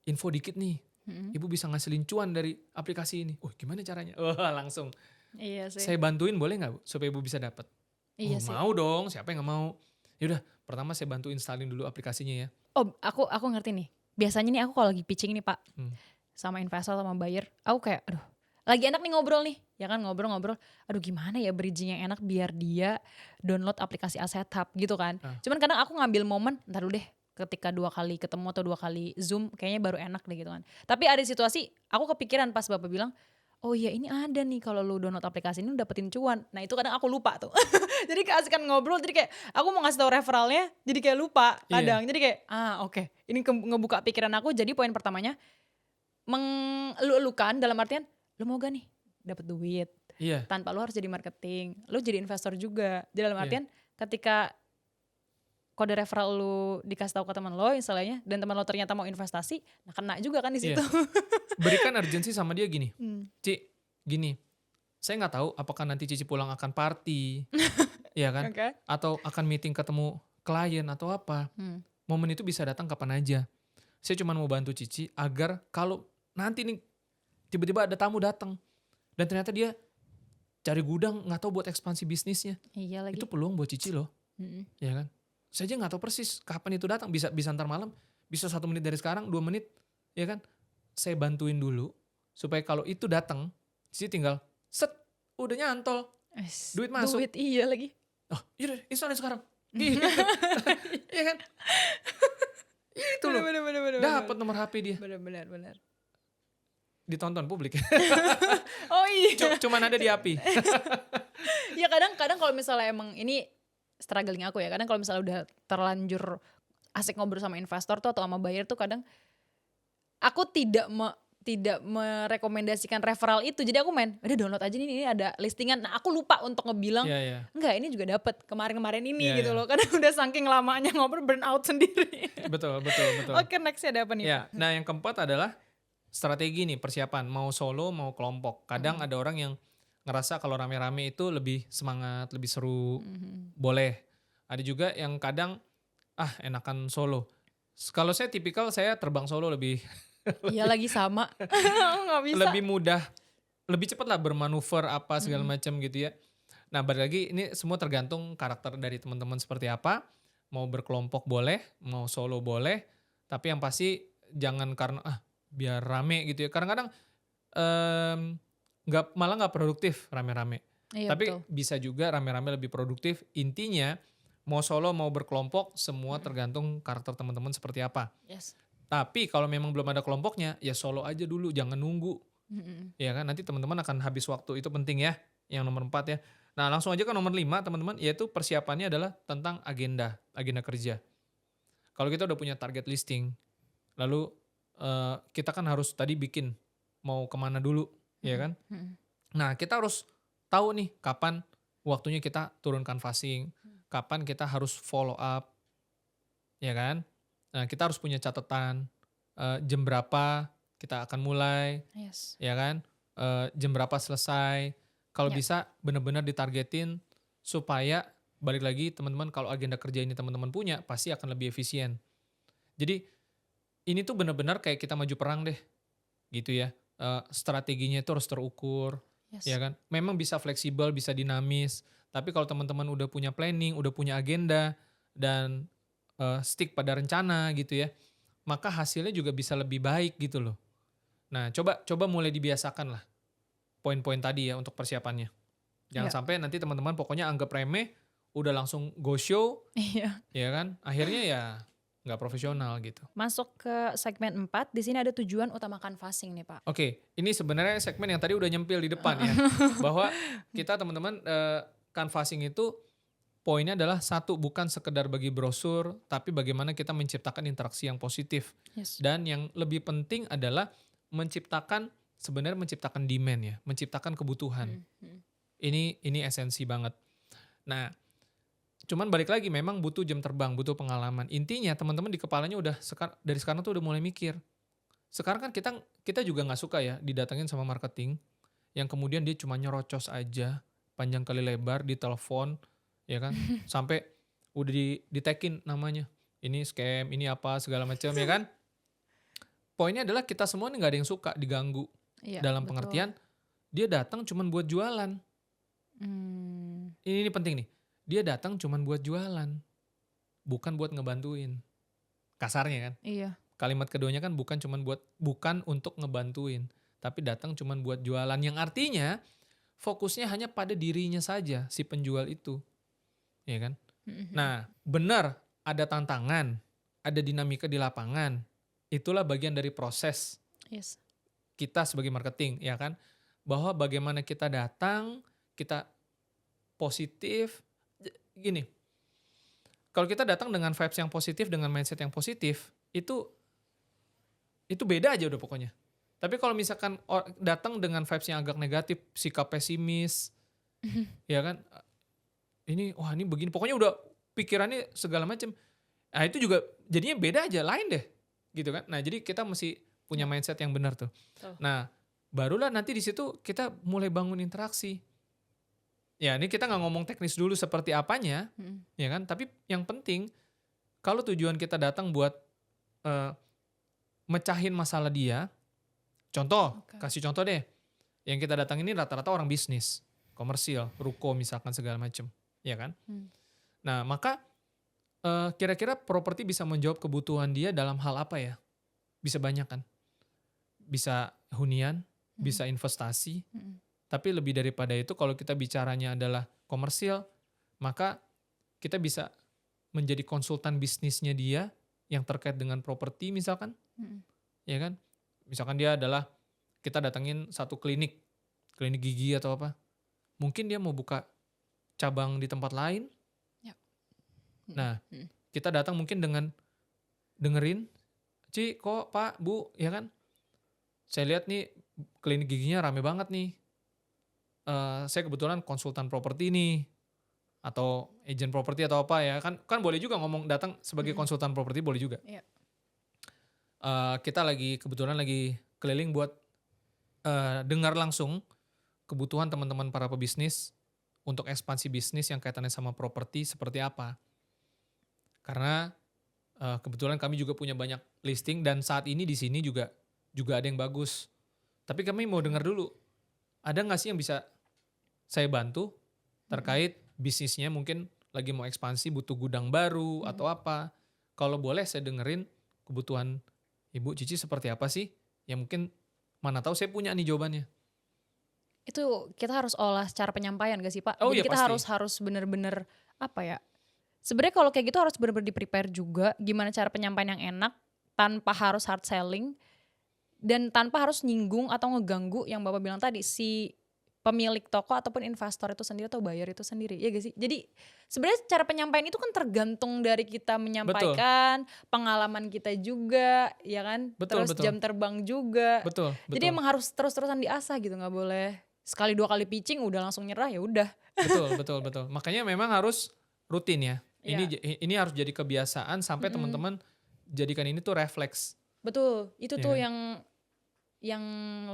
info dikit nih. Mhm. Ibu bisa ngasilin cuan dari aplikasi ini. Oh, gimana caranya? Wah, langsung. Iya sih. Saya bantuin boleh nggak Bu, supaya Ibu bisa dapat? Iya Oh, sih. mau dong. Siapa yang nggak mau? Yaudah, pertama saya bantu installin dulu aplikasinya ya. Oh, aku ngerti nih. Biasanya nih aku kalau lagi pitching nih, Pak, Hmm. sama investor sama buyer, aku kayak aduh, lagi enak nih ngobrol nih, ya kan ngobrol-ngobrol. Aduh gimana ya bridging yang enak biar dia download aplikasi Asset Hub gitu kan. Ah. Cuman kadang aku ngambil momen, entar dulu deh ketika 2 kali ketemu atau 2 kali Zoom kayaknya baru enak deh gitu kan. Tapi ada situasi aku kepikiran pas Bapak bilang, "Oh iya ini ada nih kalau lu download aplikasi ini lu dapetin cuan." Nah itu kadang aku lupa tuh. Jadi keasikan ngobrol jadi kayak aku mau ngasih tahu referralnya jadi kayak lupa Iya. kadang. Jadi kayak, oke. Ini ngebuka pikiran aku jadi poin pertamanya mengelu-elukan dalam artian, "Lu mau gak nih dapet duit?" Iya. Tanpa lu harus jadi marketing, lu jadi investor juga. Jadi dalam Iya. artian ketika kode referral lu dikasih tahu ke teman lo istilahnya dan teman lo ternyata mau investasi, nah kena juga kan di Iya. situ. Berikan urgensi sama dia gini. Hmm. Ci, gini. Saya nggak tahu apakah nanti Cici pulang akan party, ya kan? Oke. Atau akan meeting ketemu klien atau apa. Hmm. Momen itu bisa datang kapan aja. Saya cuma mau bantu Cici agar kalau nanti nih tiba-tiba ada tamu datang dan ternyata dia cari gudang nggak tahu buat ekspansi bisnisnya. Iya lagi. Itu peluang buat Cici loh, Mm-mm. ya kan? Saya aja nggak tahu persis kapan itu datang. Bisa ntar malam, bisa 1 menit dari sekarang, 2 menit, ya kan? Saya bantuin dulu supaya kalau itu datang, Cici tinggal set, udah nyantol. Duit masuk. Duit iya lagi. Oh, yaudah installin sekarang. Gitu. Iya kan? Itu loh. Bener. Dapat nomor HP dia. Bener. Ditonton publik. Oh iya. Cuman ada di API. Ya kadang kalau misalnya emang ini struggling aku ya. Kadang kalau misalnya udah terlanjur asik ngobrol sama investor tuh atau sama buyer tuh kadang aku tidak merekomendasikan referral itu. Jadi aku udah download aja nih, ini ada listingan. Nah aku lupa untuk ngebilang, Iya. enggak ini juga dapat kemarin-kemarin ini Iya, gitu iya. loh. Karena udah saking lamanya ngobrol burn out sendiri. Betul. Oke nextnya ada apa nih Ya, Pak? nah yang keempat adalah strategi nih persiapan. Mau solo, mau kelompok. Kadang ada orang yang ngerasa kalau rame-rame itu lebih semangat, lebih seru. Boleh. Ada juga yang kadang, enakan solo. Kalau saya tipikal, saya terbang solo lebih Iya lagi sama. Aku gak bisa. lebih mudah, lebih cepat lah bermanuver apa segala macam gitu ya. Nah, balik lagi ini semua tergantung karakter dari teman-teman seperti apa. Mau berkelompok boleh, mau solo boleh, tapi yang pasti jangan karena biar rame gitu ya. Kadang-kadang malah nggak produktif rame-rame. Iya Tapi betul. bisa juga rame-rame lebih produktif. Intinya mau solo mau berkelompok semua Mhm. tergantung karakter teman-teman seperti apa. Yes. Tapi kalau memang belum ada kelompoknya, ya solo aja dulu, jangan nunggu. Mhm. Ya kan, nanti teman-teman akan habis waktu, itu penting ya, yang nomor 4 ya. Nah langsung aja ke nomor 5 teman-teman, yaitu persiapannya adalah tentang agenda, agenda kerja. Kalau kita udah punya target listing, lalu kita kan harus tadi bikin mau kemana dulu, ya Mhm kan. mhm. Nah kita harus tahu nih kapan waktunya kita turun canvassing, kapan kita harus follow up, ya kan. Nah kita harus punya catatan, jam berapa kita akan mulai, Yes. ya kan, jam berapa selesai, kalau Ya. bisa benar-benar ditargetin supaya balik lagi teman-teman kalau agenda kerja ini teman-teman punya pasti akan lebih efisien. Jadi ini tuh benar-benar kayak kita maju perang deh gitu ya, strateginya itu harus terukur, ya Yes. kan. Memang bisa fleksibel, bisa dinamis, tapi kalau teman-teman udah punya planning, udah punya agenda dan, stick pada rencana gitu ya, maka hasilnya juga bisa lebih baik gitu loh. Nah coba coba mulai dibiasakan lah poin-poin tadi ya untuk persiapannya. Jangan Ya. sampai nanti teman-teman pokoknya anggap remeh, udah langsung go show, Iya. ya kan, akhirnya ya nggak profesional gitu. Masuk ke segmen 4, di sini ada tujuan utama canvassing nih, Pak. Oke, ini sebenarnya segmen yang tadi udah nyempil di depan ya, bahwa kita teman-teman, canvassing itu poinnya adalah satu bukan sekedar bagi brosur, tapi bagaimana kita menciptakan interaksi yang positif. Yes. Dan yang lebih penting adalah sebenarnya menciptakan demand ya, menciptakan kebutuhan. Mhm mhm. Ini esensi banget. Nah, cuman balik lagi memang butuh jam terbang, butuh pengalaman. Intinya teman-teman di kepalanya udah dari sekarang tuh udah mulai mikir. Sekarang kan kita kita juga nggak suka ya didatengin sama marketing yang kemudian dia cuma nyerocos aja, panjang kali lebar di telepon, ya kan? Sampai udah di-tag-in namanya. Ini scam, ini apa segala macam ya kan? Poinnya adalah kita semua nih nggak ada yang suka diganggu. Iya, Dalam betul. pengertian dia datang cuman buat jualan. Mmm, Ini penting nih. Dia datang cuman buat jualan, bukan buat ngebantuin. Kasarnya kan. iya. Kalimat keduanya kan bukan untuk ngebantuin, tapi datang cuman buat jualan yang artinya fokusnya hanya pada dirinya saja si penjual itu, ya kan? Mhm mhm. Nah, benar ada tantangan, ada dinamika di lapangan. Itulah bagian dari proses Yes. kita sebagai marketing, ya kan? Bahwa bagaimana kita datang, kita positif. Gini, kalau kita datang dengan vibes yang positif, dengan mindset yang positif, itu beda aja udah pokoknya. Tapi kalau misalkan datang dengan vibes yang agak negatif, sikap pesimis, ya kan, ini wah ini begini, pokoknya udah pikirannya segala macam. Nah itu juga jadinya beda aja, lain deh, gitu kan. Nah jadi kita mesti punya Ya, mindset yang benar tuh. betul. Nah barulah nanti di situ kita mulai bangun interaksi. Ya ini kita nggak ngomong teknis dulu seperti apanya, Mhm. ya kan. Tapi yang penting kalau tujuan kita datang buat eh, mecahin masalah dia. Contoh, Oke. kasih contoh deh. Yang kita datang ini rata-rata orang bisnis, komersil, ruko misalkan segala macam, ya kan? Mmm, Nah, maka kira-kira properti bisa menjawab kebutuhan dia dalam hal apa ya? Bisa banyak kan? Bisa hunian, mhm bisa investasi, mhm. tapi lebih daripada itu kalau kita bicaranya adalah komersil, maka kita bisa menjadi konsultan bisnisnya dia yang terkait dengan properti misalkan, Mhm. ya kan? Misalkan dia adalah kita datengin satu klinik, klinik gigi atau apa. Mungkin dia mau buka cabang di tempat lain. Ya. Mhm Nah, mhm. kita datang mungkin dengan dengerin, "Ci, kok Pak, Bu, ya kan? Saya lihat nih klinik giginya rame banget nih. Saya kebetulan konsultan properti nih atau agent properti atau apa ya." Kan kan boleh juga ngomong datang sebagai Mhm. konsultan properti boleh juga. Iya. Kita kebetulan lagi keliling buat dengar langsung kebutuhan teman-teman para pebisnis untuk ekspansi bisnis yang kaitannya sama properti seperti apa. Karena kebetulan kami juga punya banyak listing dan saat ini di sini juga juga ada yang bagus. Tapi kami mau dengar dulu, ada nggak sih yang bisa saya bantu? Mhm. terkait bisnisnya mungkin lagi mau ekspansi butuh gudang baru Mhm. atau apa. Kalau boleh saya dengerin kebutuhan Ibu Cici seperti apa sih? Ya mungkin mana tahu saya punya nih jawabannya. Itu kita harus olah secara penyampaian gak sih, Pak? Oh Jadi iya kita harus pasti. harus bener-bener, apa ya, sebenarnya kalau kayak gitu harus bener-bener di-prepare juga, gimana cara penyampaian yang enak, tanpa harus hard selling, dan tanpa harus nyinggung atau ngeganggu yang Bapak bilang tadi, si pemilik toko ataupun investor itu sendiri atau buyer itu sendiri, iya gak sih? Jadi sebenarnya cara penyampaian itu kan tergantung dari kita Betul, menyampaikan, pengalaman kita juga, ya kan? betul Terus betul, jam terbang juga. betul Jadi betul, emang harus terus-terusan diasah gitu, nggak boleh sekali 2 kali pitching udah langsung nyerah, ya udah. betul betul betul. Makanya memang harus rutin ya. Iya, Ini harus jadi kebiasaan sampai mhm, teman-teman jadikan ini tuh refleks, betul. Itu ya tuh kan? yang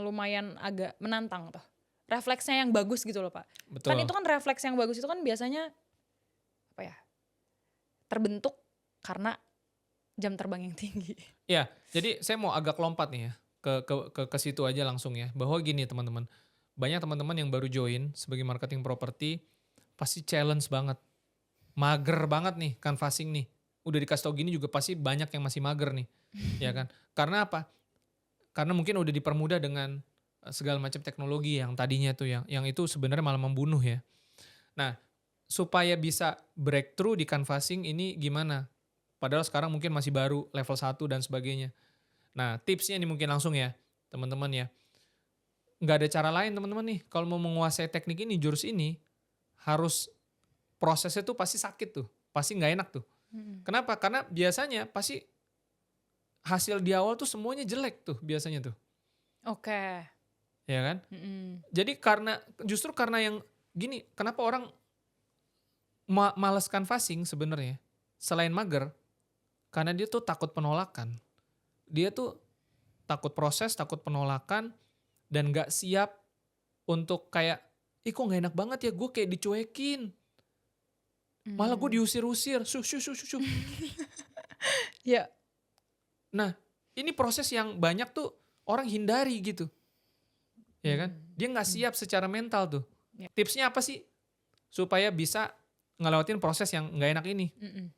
lumayan agak menantang tuh. Refleksnya yang bagus gitu loh, Pak. Kan itu Betul. kan refleks yang bagus itu kan biasanya, apa ya, terbentuk karena jam terbang yang tinggi. Ya, jadi saya mau agak lompat nih ya ke situ aja langsung ya. Bahwa gini teman-teman, banyak teman-teman yang baru join sebagai marketing properti pasti challenge banget, mager banget nih canvassing nih. Udah dikasih tau gini juga pasti banyak yang masih mager nih, ya kan? Karena apa? Karena mungkin udah dipermudah dengan segala macam teknologi yang tadinya tuh yang itu sebenarnya malah membunuh ya. Nah, supaya bisa breakthrough di canvassing ini gimana? Padahal sekarang mungkin masih baru level 1 dan sebagainya. Nah, tipsnya ini mungkin langsung ya, teman-teman ya. Nggak ada cara lain teman-teman nih, kalau mau menguasai teknik ini, jurus ini, harus prosesnya tuh pasti sakit tuh, pasti nggak enak tuh. Mhm. Kenapa? Karena biasanya pasti hasil di awal tuh semuanya jelek tuh biasanya tuh, Oke, ya kan? mhm, Jadi justru karena yang gini, kenapa orang males canvassing sebenarnya, selain mager, karena dia tuh takut penolakan. Dia tuh takut proses, takut penolakan, dan nggak siap untuk kayak, "Ih kok nggak enak banget ya, gue kayak dicuekin, malah gue mmm. diusir-usir, syuh syuh syuh syuh syuh." Ya, Nah, ini proses yang banyak tuh orang hindari gitu, ya kan. mmm, Dia nggak mhm, siap secara mental tuh. ya, Tipsnya apa sih? Supaya bisa ngelewatin proses yang nggak enak ini. mhm,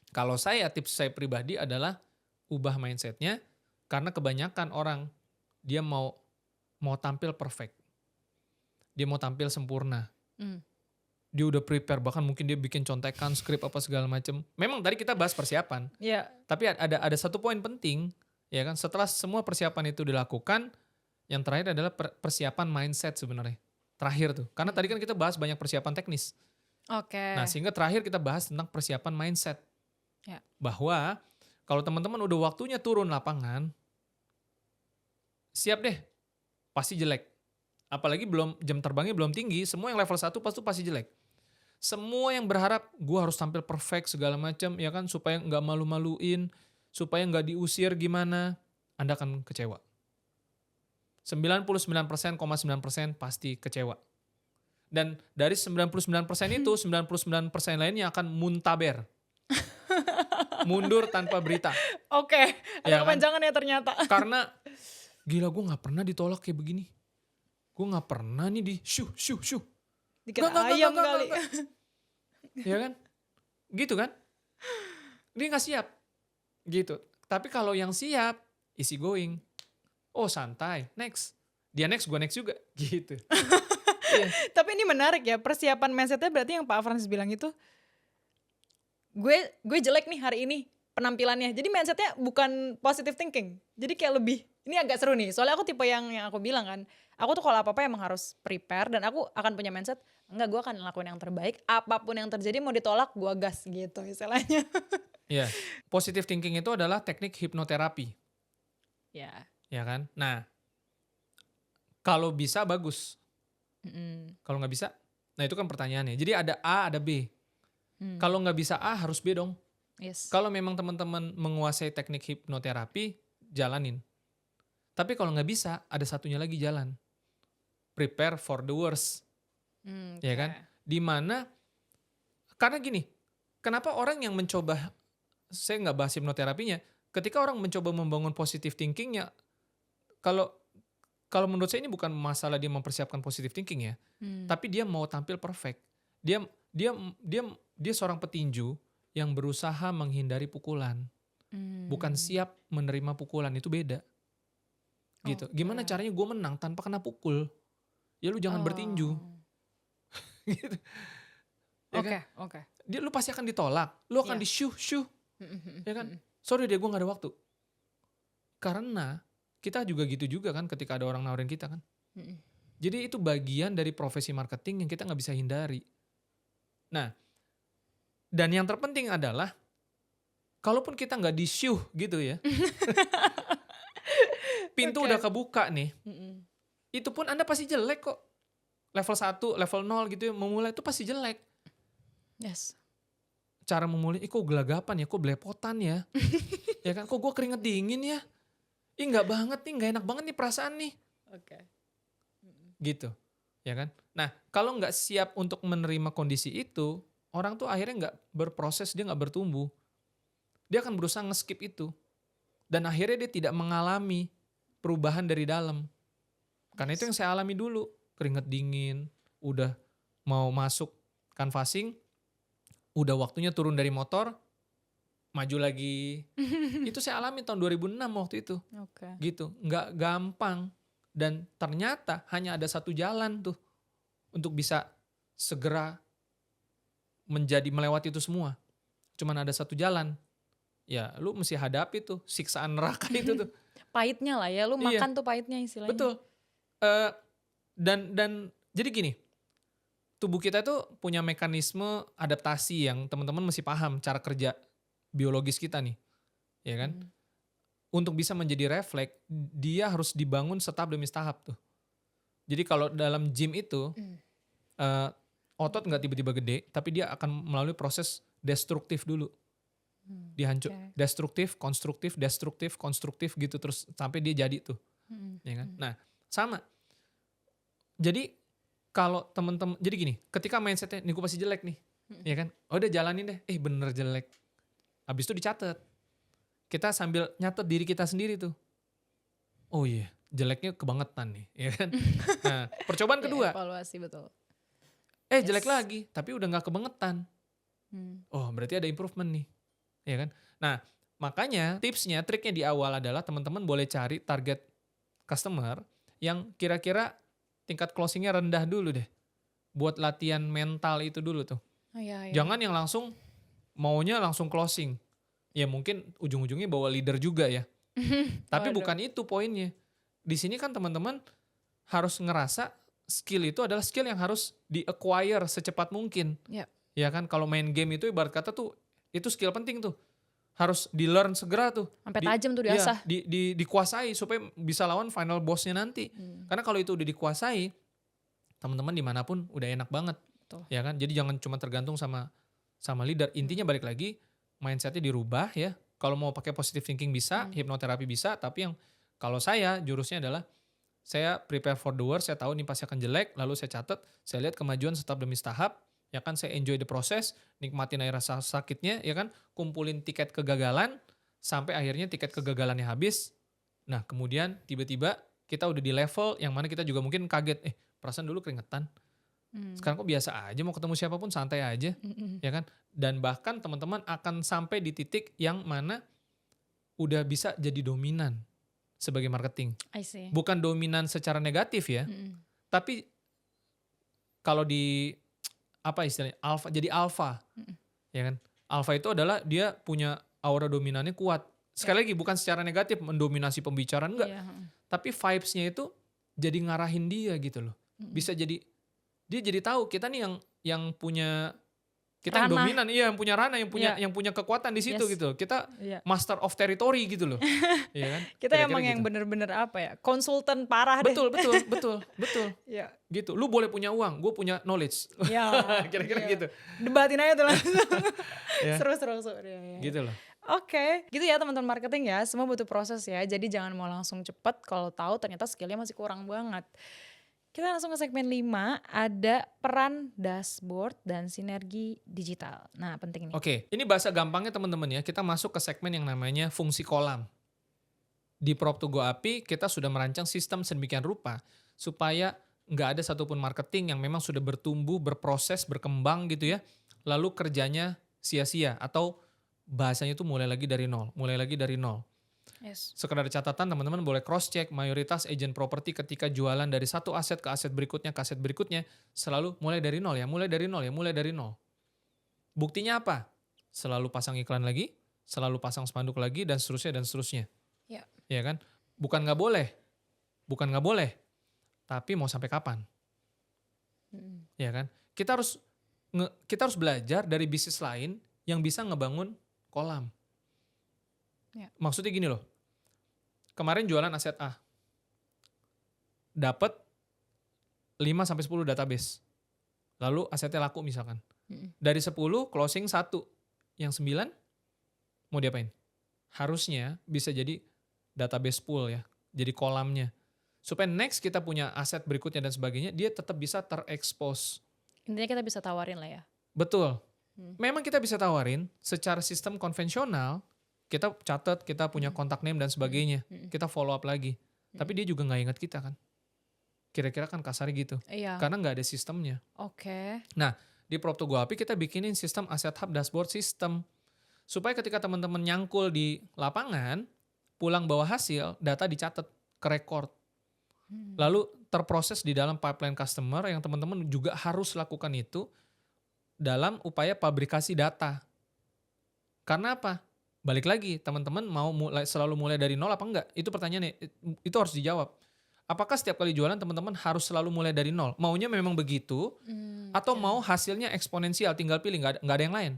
Kalau saya, tips saya pribadi adalah ubah mindsetnya, karena kebanyakan orang, dia mau tampil perfect, dia mau tampil sempurna. mmm, Dia udah prepare, bahkan mungkin dia bikin contekan, skrip apa segala macam. Memang tadi kita bahas persiapan, iya, tapi ada satu poin penting, ya kan? Setelah semua persiapan itu dilakukan, yang terakhir adalah persiapan mindset sebenarnya. Terakhir tuh. Karena tadi mhm, kan kita bahas banyak persiapan teknis. oke, Nah, sehingga terakhir kita bahas tentang persiapan mindset. ya, Bahwa kalau teman-teman udah waktunya turun lapangan, siap deh, pasti jelek. Apalagi belum jam terbangnya belum tinggi, semua yang level 1 pasti jelek. Semua yang berharap gue harus tampil perfect segala macam ya kan supaya nggak malu-maluin, supaya nggak diusir gimana, Anda akan kecewa. 99,9% pasti kecewa. Dan dari 99% itu 99% lainnya akan muntaber, mundur tanpa berita, oke, ada ya kan? kepanjangan ya ternyata. Karena gila gue nggak pernah ditolak kayak begini. Gue nggak pernah nih di syuh syuh syuh. Dikira ayam kali. Nggak. Ya kan? Gitu kan? Dia nggak siap. Gitu. Tapi kalau yang siap, easy going. Oh santai, next. Dia next, gue next juga. Gitu. Iya. Tapi ini menarik ya, persiapan mindset-nya berarti yang Pak Frans bilang itu, gue jelek nih hari ini penampilannya. Jadi mindset-nya bukan positive thinking. Jadi kayak lebih, ini agak seru nih. Soalnya aku tipe yang aku bilang kan, aku tuh kalau apa-apa emang harus prepare dan aku akan punya mindset, enggak gue akan lakuin yang terbaik, apapun yang terjadi mau ditolak gue gas gitu istilahnya. Iya. Positive thinking itu adalah teknik hipnoterapi. Ya, Ya kan? Nah, kalau bisa bagus. mhm, Kalau nggak bisa, nah itu kan pertanyaannya. Jadi ada A, ada B. mmm, Kalau nggak bisa A, harus B dong. yes, Kalau memang teman-teman menguasai teknik hipnoterapi, jalanin. Tapi kalau nggak bisa, ada satunya lagi jalan. Prepare for the worst, ya oke, kan? Dimana, karena gini, kenapa orang yang mencoba, saya nggak bahas hipnoterapinya, ketika orang mencoba membangun positive thinkingnya, kalau kalau menurut saya ini bukan masalah dia mempersiapkan positive thinking ya, mmm, tapi dia mau tampil perfect. Dia dia dia dia seorang petinju yang berusaha menghindari pukulan, bukan Mmm, siap menerima pukulan, itu beda, gitu. Gimana oke. caranya gue menang tanpa kena pukul? Ya lu jangan bertinju, Oh, gitu, ya kan? oke oke. Lu pasti akan ditolak, lu akan Iya. di-shuh-shuh, Mhm mhm ya kan? mhm. "Sorry deh gue gak ada waktu." Karena kita juga gitu juga kan ketika ada orang nawarin kita kan. Mhm. Jadi itu bagian dari profesi marketing yang kita nggak bisa hindari. Nah, dan yang terpenting adalah kalaupun kita nggak di-shuh gitu ya, pintu udah Oke. kebuka nih, Mhm. itu pun Anda pasti jelek kok. Level 1, level 0 gitu ya, memulai itu pasti jelek. Yes. Cara memulai, "Ih kok gelagapan ya, kok belepotan ya?" Ya kan, "Kok gue keringet dingin ya? Ih nggak banget nih, nggak enak banget nih perasaan nih." Oke. Mhm. Gitu, ya kan. Nah, kalau nggak siap untuk menerima kondisi itu, orang tuh akhirnya nggak berproses, dia nggak bertumbuh. Dia akan berusaha nge-skip itu. Dan akhirnya dia tidak mengalami perubahan dari dalam. Karena itu Yes. yang saya alami dulu. Keringat dingin, udah mau masuk canvassing, udah waktunya turun dari motor, maju lagi. Itu saya alami tahun 2006 waktu itu. Oke. Gitu, nggak gampang. Dan ternyata hanya ada satu jalan tuh untuk bisa segera melewati itu semua. Cuman ada satu jalan. Ya lu mesti hadapi tuh siksaan neraka itu tuh. Pahitnya lah ya, lu Iya, makan tuh pahitnya istilahnya. betul. Eee, dan jadi gini, tubuh kita tuh punya mekanisme adaptasi yang teman-teman mesti paham cara kerja biologis kita nih, ya kan. Mhm. Untuk bisa menjadi refleks, dia harus dibangun setahap demi tahap tuh. Jadi kalau dalam gym itu, Mmm. eee, otot nggak tiba-tiba gede, tapi dia akan melalui proses destruktif dulu. Oke. Destruktif, konstruktif gitu terus sampai dia jadi tuh, Mhm ya kan. mhm. Nah, sama. Jadi kalau temen-temen jadi gini, ketika mindset-nya, "Nih gue pasti jelek nih." Mhm. Ya kan? Oh udah jalanin deh, bener jelek. Habis itu dicatat. Kita sambil nyatet diri kita sendiri tuh. Oh iya, jeleknya kebangetan nih, ya kan? Nah, percobaan Ya kedua, evaluasi betul. jelek Yes. lagi, tapi udah nggak kebangetan. Mmm. Oh berarti ada improvement nih, ya kan? Nah, makanya tipsnya, triknya di awal adalah teman-teman boleh cari target customer yang kira-kira tingkat closingnya rendah dulu deh. Buat latihan mental itu dulu tuh. Oh, iya iya. Jangan yang langsung maunya langsung closing. Ya mungkin ujung-ujungnya bawa leader juga ya. Tapi Waduh. bukan itu poinnya. Di sini kan teman-teman harus ngerasa skill itu adalah skill yang harus di-acquire secepat mungkin. Ya, Ya kan kalau main game itu ibarat kata tuh itu skill penting tuh. Harus di-learn segera tuh. sampai tajam tuh diasah. Dikuasai supaya bisa lawan final bossnya nanti. Mmm, Karena kalau itu udah dikuasai, teman-teman dimanapun udah enak banget. betul. Ya kan? Jadi jangan cuma tergantung sama sama leader. Intinya Mhm balik lagi mindsetnya dirubah ya. Kalau mau pakai positive thinking bisa, mhm. hipnoterapi bisa, tapi yang kalau saya jurusnya adalah saya prepare for the worst, saya tahu ini pasti akan jelek, lalu saya catat, saya lihat kemajuan setahap demi tahap, ya kan saya enjoy the process, nikmatin air rasa sakitnya, ya kan, kumpulin tiket kegagalan, sampai akhirnya tiket kegagalannya habis, nah kemudian tiba-tiba kita udah di level yang mana kita juga mungkin kaget, perasaan dulu keringetan, Mmm. sekarang kok biasa aja mau ketemu siapapun santai aja, Mhm. ya kan? Dan bahkan teman-teman akan sampai di titik yang mana udah bisa jadi dominan sebagai marketing. I see. Bukan dominan secara negatif ya, Mhm. tapi kalau di apa istilahnya? Alfa, jadi alfa, Mhm. ya kan? Alfa itu adalah dia punya aura dominannya kuat. Ya. Sekali lagi bukan secara negatif mendominasi pembicaraan enggak, Iya, heeh. tapi vibes-nya itu jadi ngarahin dia gitu loh. Mhm. Bisa jadi dia jadi tahu kita nih yang punya kita yang Ranah. dominan, iya yang punya ranah, Iya. yang punya kekuatan di situ Yes. gitu. Kita Iya. master of territory gitu loh. Iya kan? Kita Kira-kira emang yang gitu. bener-bener apa ya, konsultan parah deh. Betul betul betul betul, Iya. gitu. Lu boleh punya uang, gue punya knowledge. Iya Kira-kira iya. gitu. Debatin aja tuh langsung. Ya, Seru seru seru, iya iya iya. gitu loh. Oke, gitu ya teman-teman marketing ya, semua butuh proses ya, jadi jangan mau langsung cepet kalau tahu ternyata skill-nya masih kurang banget. Kita langsung ke segmen 5, ada peran dashboard dan sinergi digital. Nah penting nih. Oke, ini bahasa gampangnya teman-teman ya, kita masuk ke segmen yang namanya fungsi kolam. Di Prop to Go API kita sudah merancang sistem sedemikian rupa supaya nggak ada satupun marketing yang memang sudah bertumbuh, berproses, berkembang gitu ya, lalu kerjanya sia-sia atau bahasanya itu mulai lagi dari nol, mulai lagi dari nol. Yes. Sekedar catatan teman-teman boleh cross check mayoritas agent properti ketika jualan dari satu aset ke aset berikutnya ke aset berikutnya selalu mulai dari nol ya, mulai dari nol ya, mulai dari nol. Buktinya apa? Selalu pasang iklan lagi, selalu pasang spanduk lagi dan seterusnya dan seterusnya. Ya. Ya kan? Bukan nggak boleh, bukan nggak boleh, tapi mau sampai kapan? Mm. Ya kan? Kita harus belajar dari bisnis lain yang bisa ngebangun kolam. Ya. Maksudnya gini loh. Kemarin jualan aset A. Dapat 5 sampai 10 database. Lalu asetnya laku misalkan. Dari 10 closing 1. Yang 9 mau diapain? Harusnya bisa jadi database pool ya. Jadi kolamnya. Supaya next kita punya aset berikutnya dan sebagainya, dia tetap bisa terekspos. Intinya kita bisa tawarin lah ya. Betul. Memang kita bisa tawarin secara sistem konvensional, kita catat, kita punya kontak name dan sebagainya. Kita follow up lagi. Tapi dia juga nggak ingat kita kan. Kira-kira kan kasarnya gitu. Iya. Karena nggak ada sistemnya. Oke. Nah, di PropToGoAPI kita bikinin sistem Asset Hub Dashboard System. Supaya ketika teman-teman nyangkul di lapangan, pulang bawa hasil, data dicatat ke record. Lalu terproses di dalam pipeline customer yang teman-teman juga harus lakukan itu dalam upaya pabrikasi data. Karena apa? Balik lagi, teman-teman mau selalu mulai dari nol apa enggak? Itu pertanyaannya, itu harus dijawab. Apakah setiap kali jualan teman-teman harus selalu mulai dari nol? Maunya memang begitu, atau mau hasilnya eksponensial, tinggal pilih, nggak ada yang lain.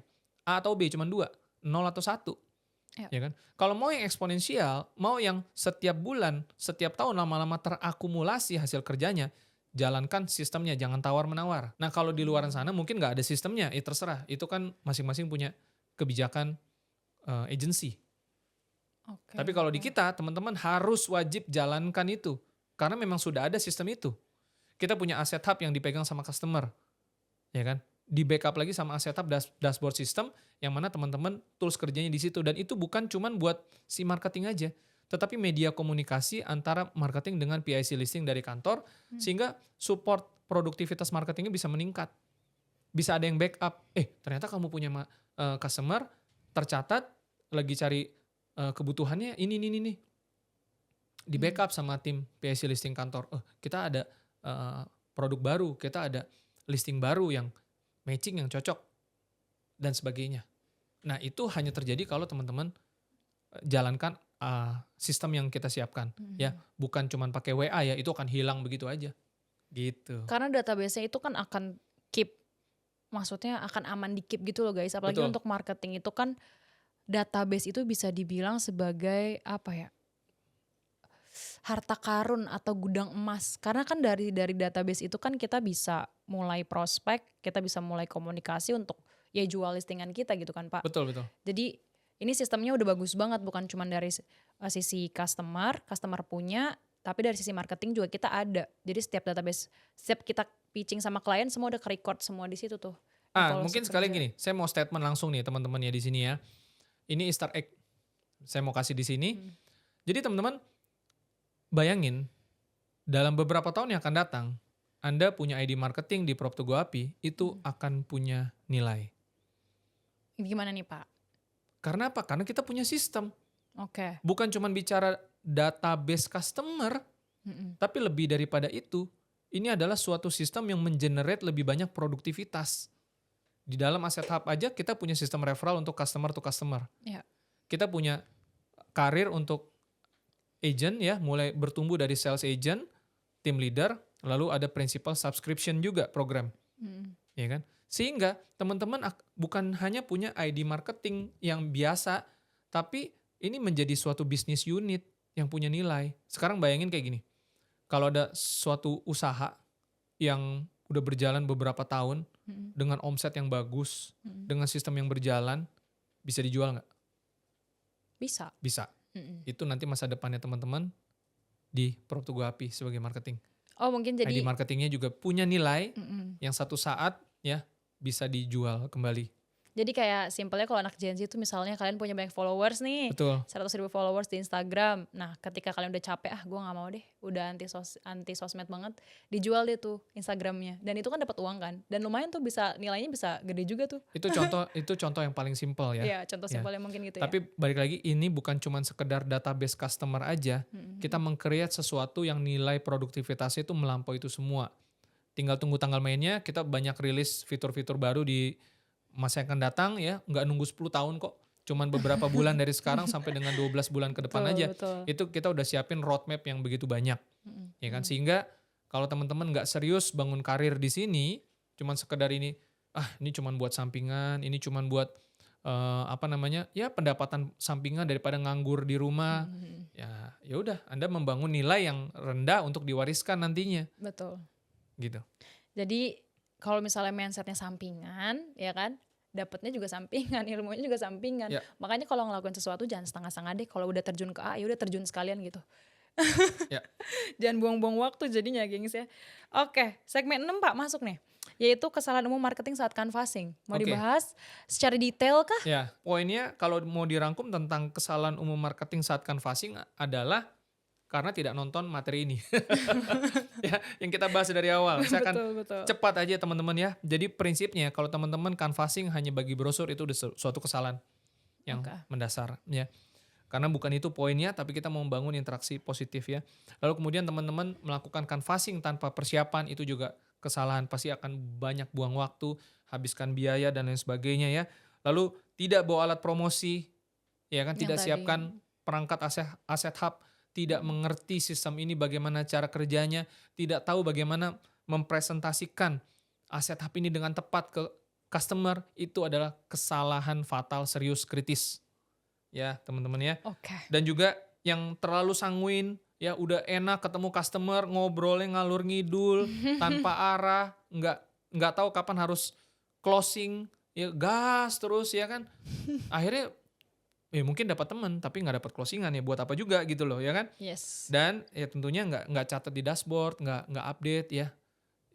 A atau B, cuma 2, 0 atau 1. Ya kan? Kalau mau yang eksponensial, mau yang setiap bulan, setiap tahun lama-lama terakumulasi hasil kerjanya, jalankan sistemnya, jangan tawar-menawar. Nah kalau di luaran sana mungkin nggak ada sistemnya, terserah. Itu kan masing-masing punya kebijakan agency. Tapi kalau di kita, teman-teman harus wajib jalankan itu. Karena memang sudah ada sistem itu. Kita punya asset hub yang dipegang sama customer. Ya kan? Di backup lagi sama asset hub dashboard system yang mana teman-teman tools kerjanya di situ. Dan itu bukan cuman buat si marketing aja. Tetapi media komunikasi antara marketing dengan PIC listing dari kantor. Sehingga support produktivitas marketingnya bisa meningkat. Bisa ada yang backup. Ternyata kamu punya customer tercatat lagi cari kebutuhannya ini. Di backup sama tim PIC listing kantor. Kita ada produk baru, kita ada listing baru yang matching, yang cocok, dan sebagainya. Nah itu hanya terjadi kalau teman-teman jalankan sistem yang kita siapkan. Ya, bukan cuma pakai WA ya, itu akan hilang begitu aja. Gitu. Karena database-nya itu kan akan keep, maksudnya akan aman di keep gitu loh guys. Apalagi Betul. untuk marketing itu kan database itu bisa dibilang sebagai apa ya? Harta karun atau gudang emas. Karena kan dari database itu kan kita bisa mulai prospek, kita bisa mulai komunikasi untuk ya jual listingan kita gitu kan Pak. Betul. Jadi ini sistemnya udah bagus banget, bukan cuma dari sisi customer punya, tapi dari sisi marketing juga kita ada. Jadi setiap database, setiap kita pitching sama klien semua udah ke-record semua di situ tuh. Mungkin sekali gini, saya mau statement langsung nih teman-teman ya di sini ya. Ini Easter egg saya mau kasih di sini. Jadi teman-teman bayangin dalam beberapa tahun yang akan datang, Anda punya ID marketing di PropToGoAPI itu akan punya nilai. Gimana nih Pak? Karena apa? Karena kita punya sistem. Oke. Bukan cuma bicara database customer, tapi lebih daripada itu, ini adalah suatu sistem yang mengenerate lebih banyak produktivitas. Di dalam Asset Hub aja kita punya sistem referral untuk customer to customer. Ya. Kita punya karir untuk agent ya, mulai bertumbuh dari sales agent, team leader, lalu ada principal subscription juga program. Ya kan? Sehingga teman-teman bukan hanya punya ID marketing yang biasa, tapi ini menjadi suatu bisnis unit yang punya nilai. Sekarang bayangin kayak gini. Kalau ada suatu usaha yang udah berjalan beberapa tahun dengan omset yang bagus, dengan sistem yang berjalan, bisa dijual nggak? Bisa. Bisa. Itu nanti masa depannya teman-teman di PropToGoAPI sebagai marketing. Oh mungkin jadi ID marketingnya juga punya nilai yang satu saat ya bisa dijual kembali. Jadi kayak simpelnya kalau anak Gen Z itu misalnya kalian punya banyak followers nih, Betul. 100.000 followers di Instagram. Nah, ketika kalian udah capek, gue nggak mau deh, udah anti sosmed banget, dijual deh tuh Instagramnya. Dan itu kan dapat uang kan, dan lumayan tuh bisa nilainya bisa gede juga tuh. Itu contoh yang paling simpel ya. Iya, contoh Ya. simpelnya mungkin gitu ya. Tapi balik lagi ini bukan cuman sekedar database customer aja. Kita meng-create sesuatu yang nilai produktivitasnya itu melampaui itu semua. Tinggal tunggu tanggal mainnya, kita banyak rilis fitur-fitur baru di masa yang akan datang ya, nggak nunggu 10 tahun kok. Cuman beberapa bulan dari sekarang sampai dengan 12 bulan ke depan Betul, aja. betul. Itu kita udah siapin roadmap yang begitu banyak. Ya kan? Sehingga kalau teman-teman nggak serius bangun karir di sini, cuman sekedar ini cuman buat sampingan, ini cuman buat ya pendapatan sampingan daripada nganggur di rumah. Ya udah, Anda membangun nilai yang rendah untuk diwariskan nantinya, Betul. gitu. Jadi kalau misalnya mindsetnya sampingan, ya kan, dapatnya juga sampingan, ilmunya juga sampingan. Ya. Makanya kalau ngelakuin sesuatu jangan setengah-setengah deh. Kalau udah terjun ke A, ya udah terjun sekalian gitu. Ya. Jangan buang-buang waktu jadinya, gengs ya. Oke, segmen 6 Pak masuk nih. Yaitu kesalahan umum marketing saat canvassing. Mau Oke. dibahas secara detail kah? Ya, poinnya kalau mau dirangkum tentang kesalahan umum marketing saat canvassing adalah karena tidak nonton materi ini. Ya, yang kita bahas dari awal. Saya akan Betul. cepat aja teman-teman ya. Jadi prinsipnya kalau teman-teman canvassing hanya bagi brosur itu udah suatu kesalahan yang Oke. mendasar ya. Karena bukan itu poinnya, tapi kita mau membangun interaksi positif ya. Lalu kemudian teman-teman melakukan canvassing tanpa persiapan itu juga kesalahan, pasti akan banyak buang waktu, habiskan biaya dan lain sebagainya ya. Lalu tidak bawa alat promosi, ya kan, Yang tidak tadi. siapkan perangkat aset hub, tidak mengerti sistem ini bagaimana cara kerjanya, tidak tahu bagaimana mempresentasikan aset hub ini dengan tepat ke customer, itu adalah kesalahan fatal serius kritis. Ya, teman-teman ya. Oke. Dan juga yang terlalu sanguin, ya udah enak ketemu customer, ngobrolnya ngalur ngidul, tanpa arah, nggak tahu kapan harus closing, ya gas terus ya kan. Akhirnya ya mungkin dapat teman tapi nggak dapat closingan, ya buat apa juga gitu loh ya kan. Yes. Dan ya tentunya nggak catat di dashboard, nggak update ya.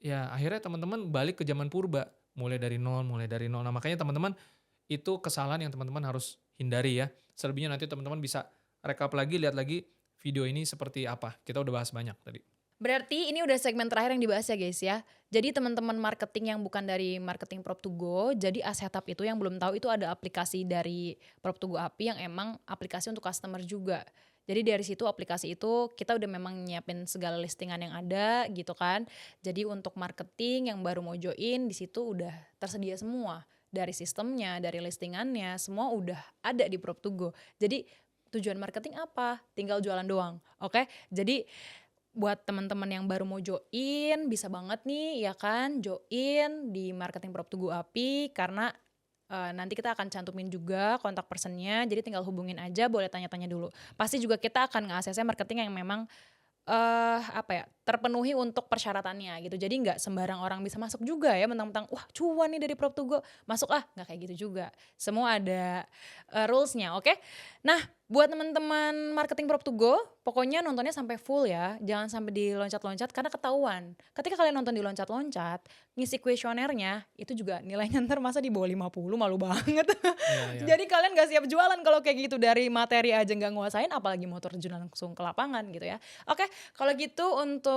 Ya akhirnya teman-teman balik ke zaman purba, mulai dari nol. Nah makanya teman-teman itu kesalahan yang teman-teman harus hindari ya. Selebihnya nanti teman-teman bisa rekap lagi, lihat lagi video ini seperti apa. Kita udah bahas banyak tadi. Berarti ini udah segmen terakhir yang dibahas ya guys ya. Jadi teman-teman marketing yang bukan dari marketing Prop2Go, jadi Asetup itu yang belum tahu itu ada aplikasi dari Prop2Go API yang emang aplikasi untuk customer juga. Jadi dari situ aplikasi itu kita udah memang nyiapin segala listingan yang ada gitu kan. Jadi untuk marketing yang baru mau join di situ udah tersedia semua. Dari sistemnya, dari listingannya, semua udah ada di Prop2Go. Jadi tujuan marketing apa? Tinggal jualan doang. Oke? Jadi buat teman-teman yang baru mau join bisa banget nih ya kan join di marketing Prop2Go API karena nanti kita akan cantumin juga kontak personnya, jadi tinggal hubungin aja, boleh tanya-tanya dulu. Pasti juga kita akan nge-ACC marketing yang memang terpenuhi untuk persyaratannya gitu. Jadi nggak sembarang orang bisa masuk juga ya, mentang-mentang wah cuan nih dari Prop2Go masuk, nggak kayak gitu juga. Semua ada rules-nya, oke? Nah, buat teman-teman marketing Prop2Go, pokoknya nontonnya sampai full ya, jangan sampai diloncat-loncat karena ketahuan. Ketika kalian nonton diloncat-loncat, ngisi kuesionernya itu juga nilainya ntar masa di bawah 50, malu banget. Ya. Jadi kalian gak siap jualan kalau kayak gitu, dari materi aja nggak nguasain, apalagi mau terjun langsung ke lapangan gitu ya. Oke, kalau gitu untuk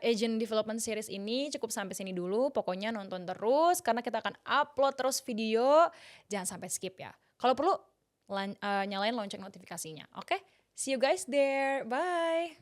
Agent Development Series ini cukup sampai sini dulu. Pokoknya nonton terus karena kita akan upload terus video. Jangan sampai skip ya. Kalau perlu nyalain lonceng notifikasinya. Oke? See you guys there. Bye.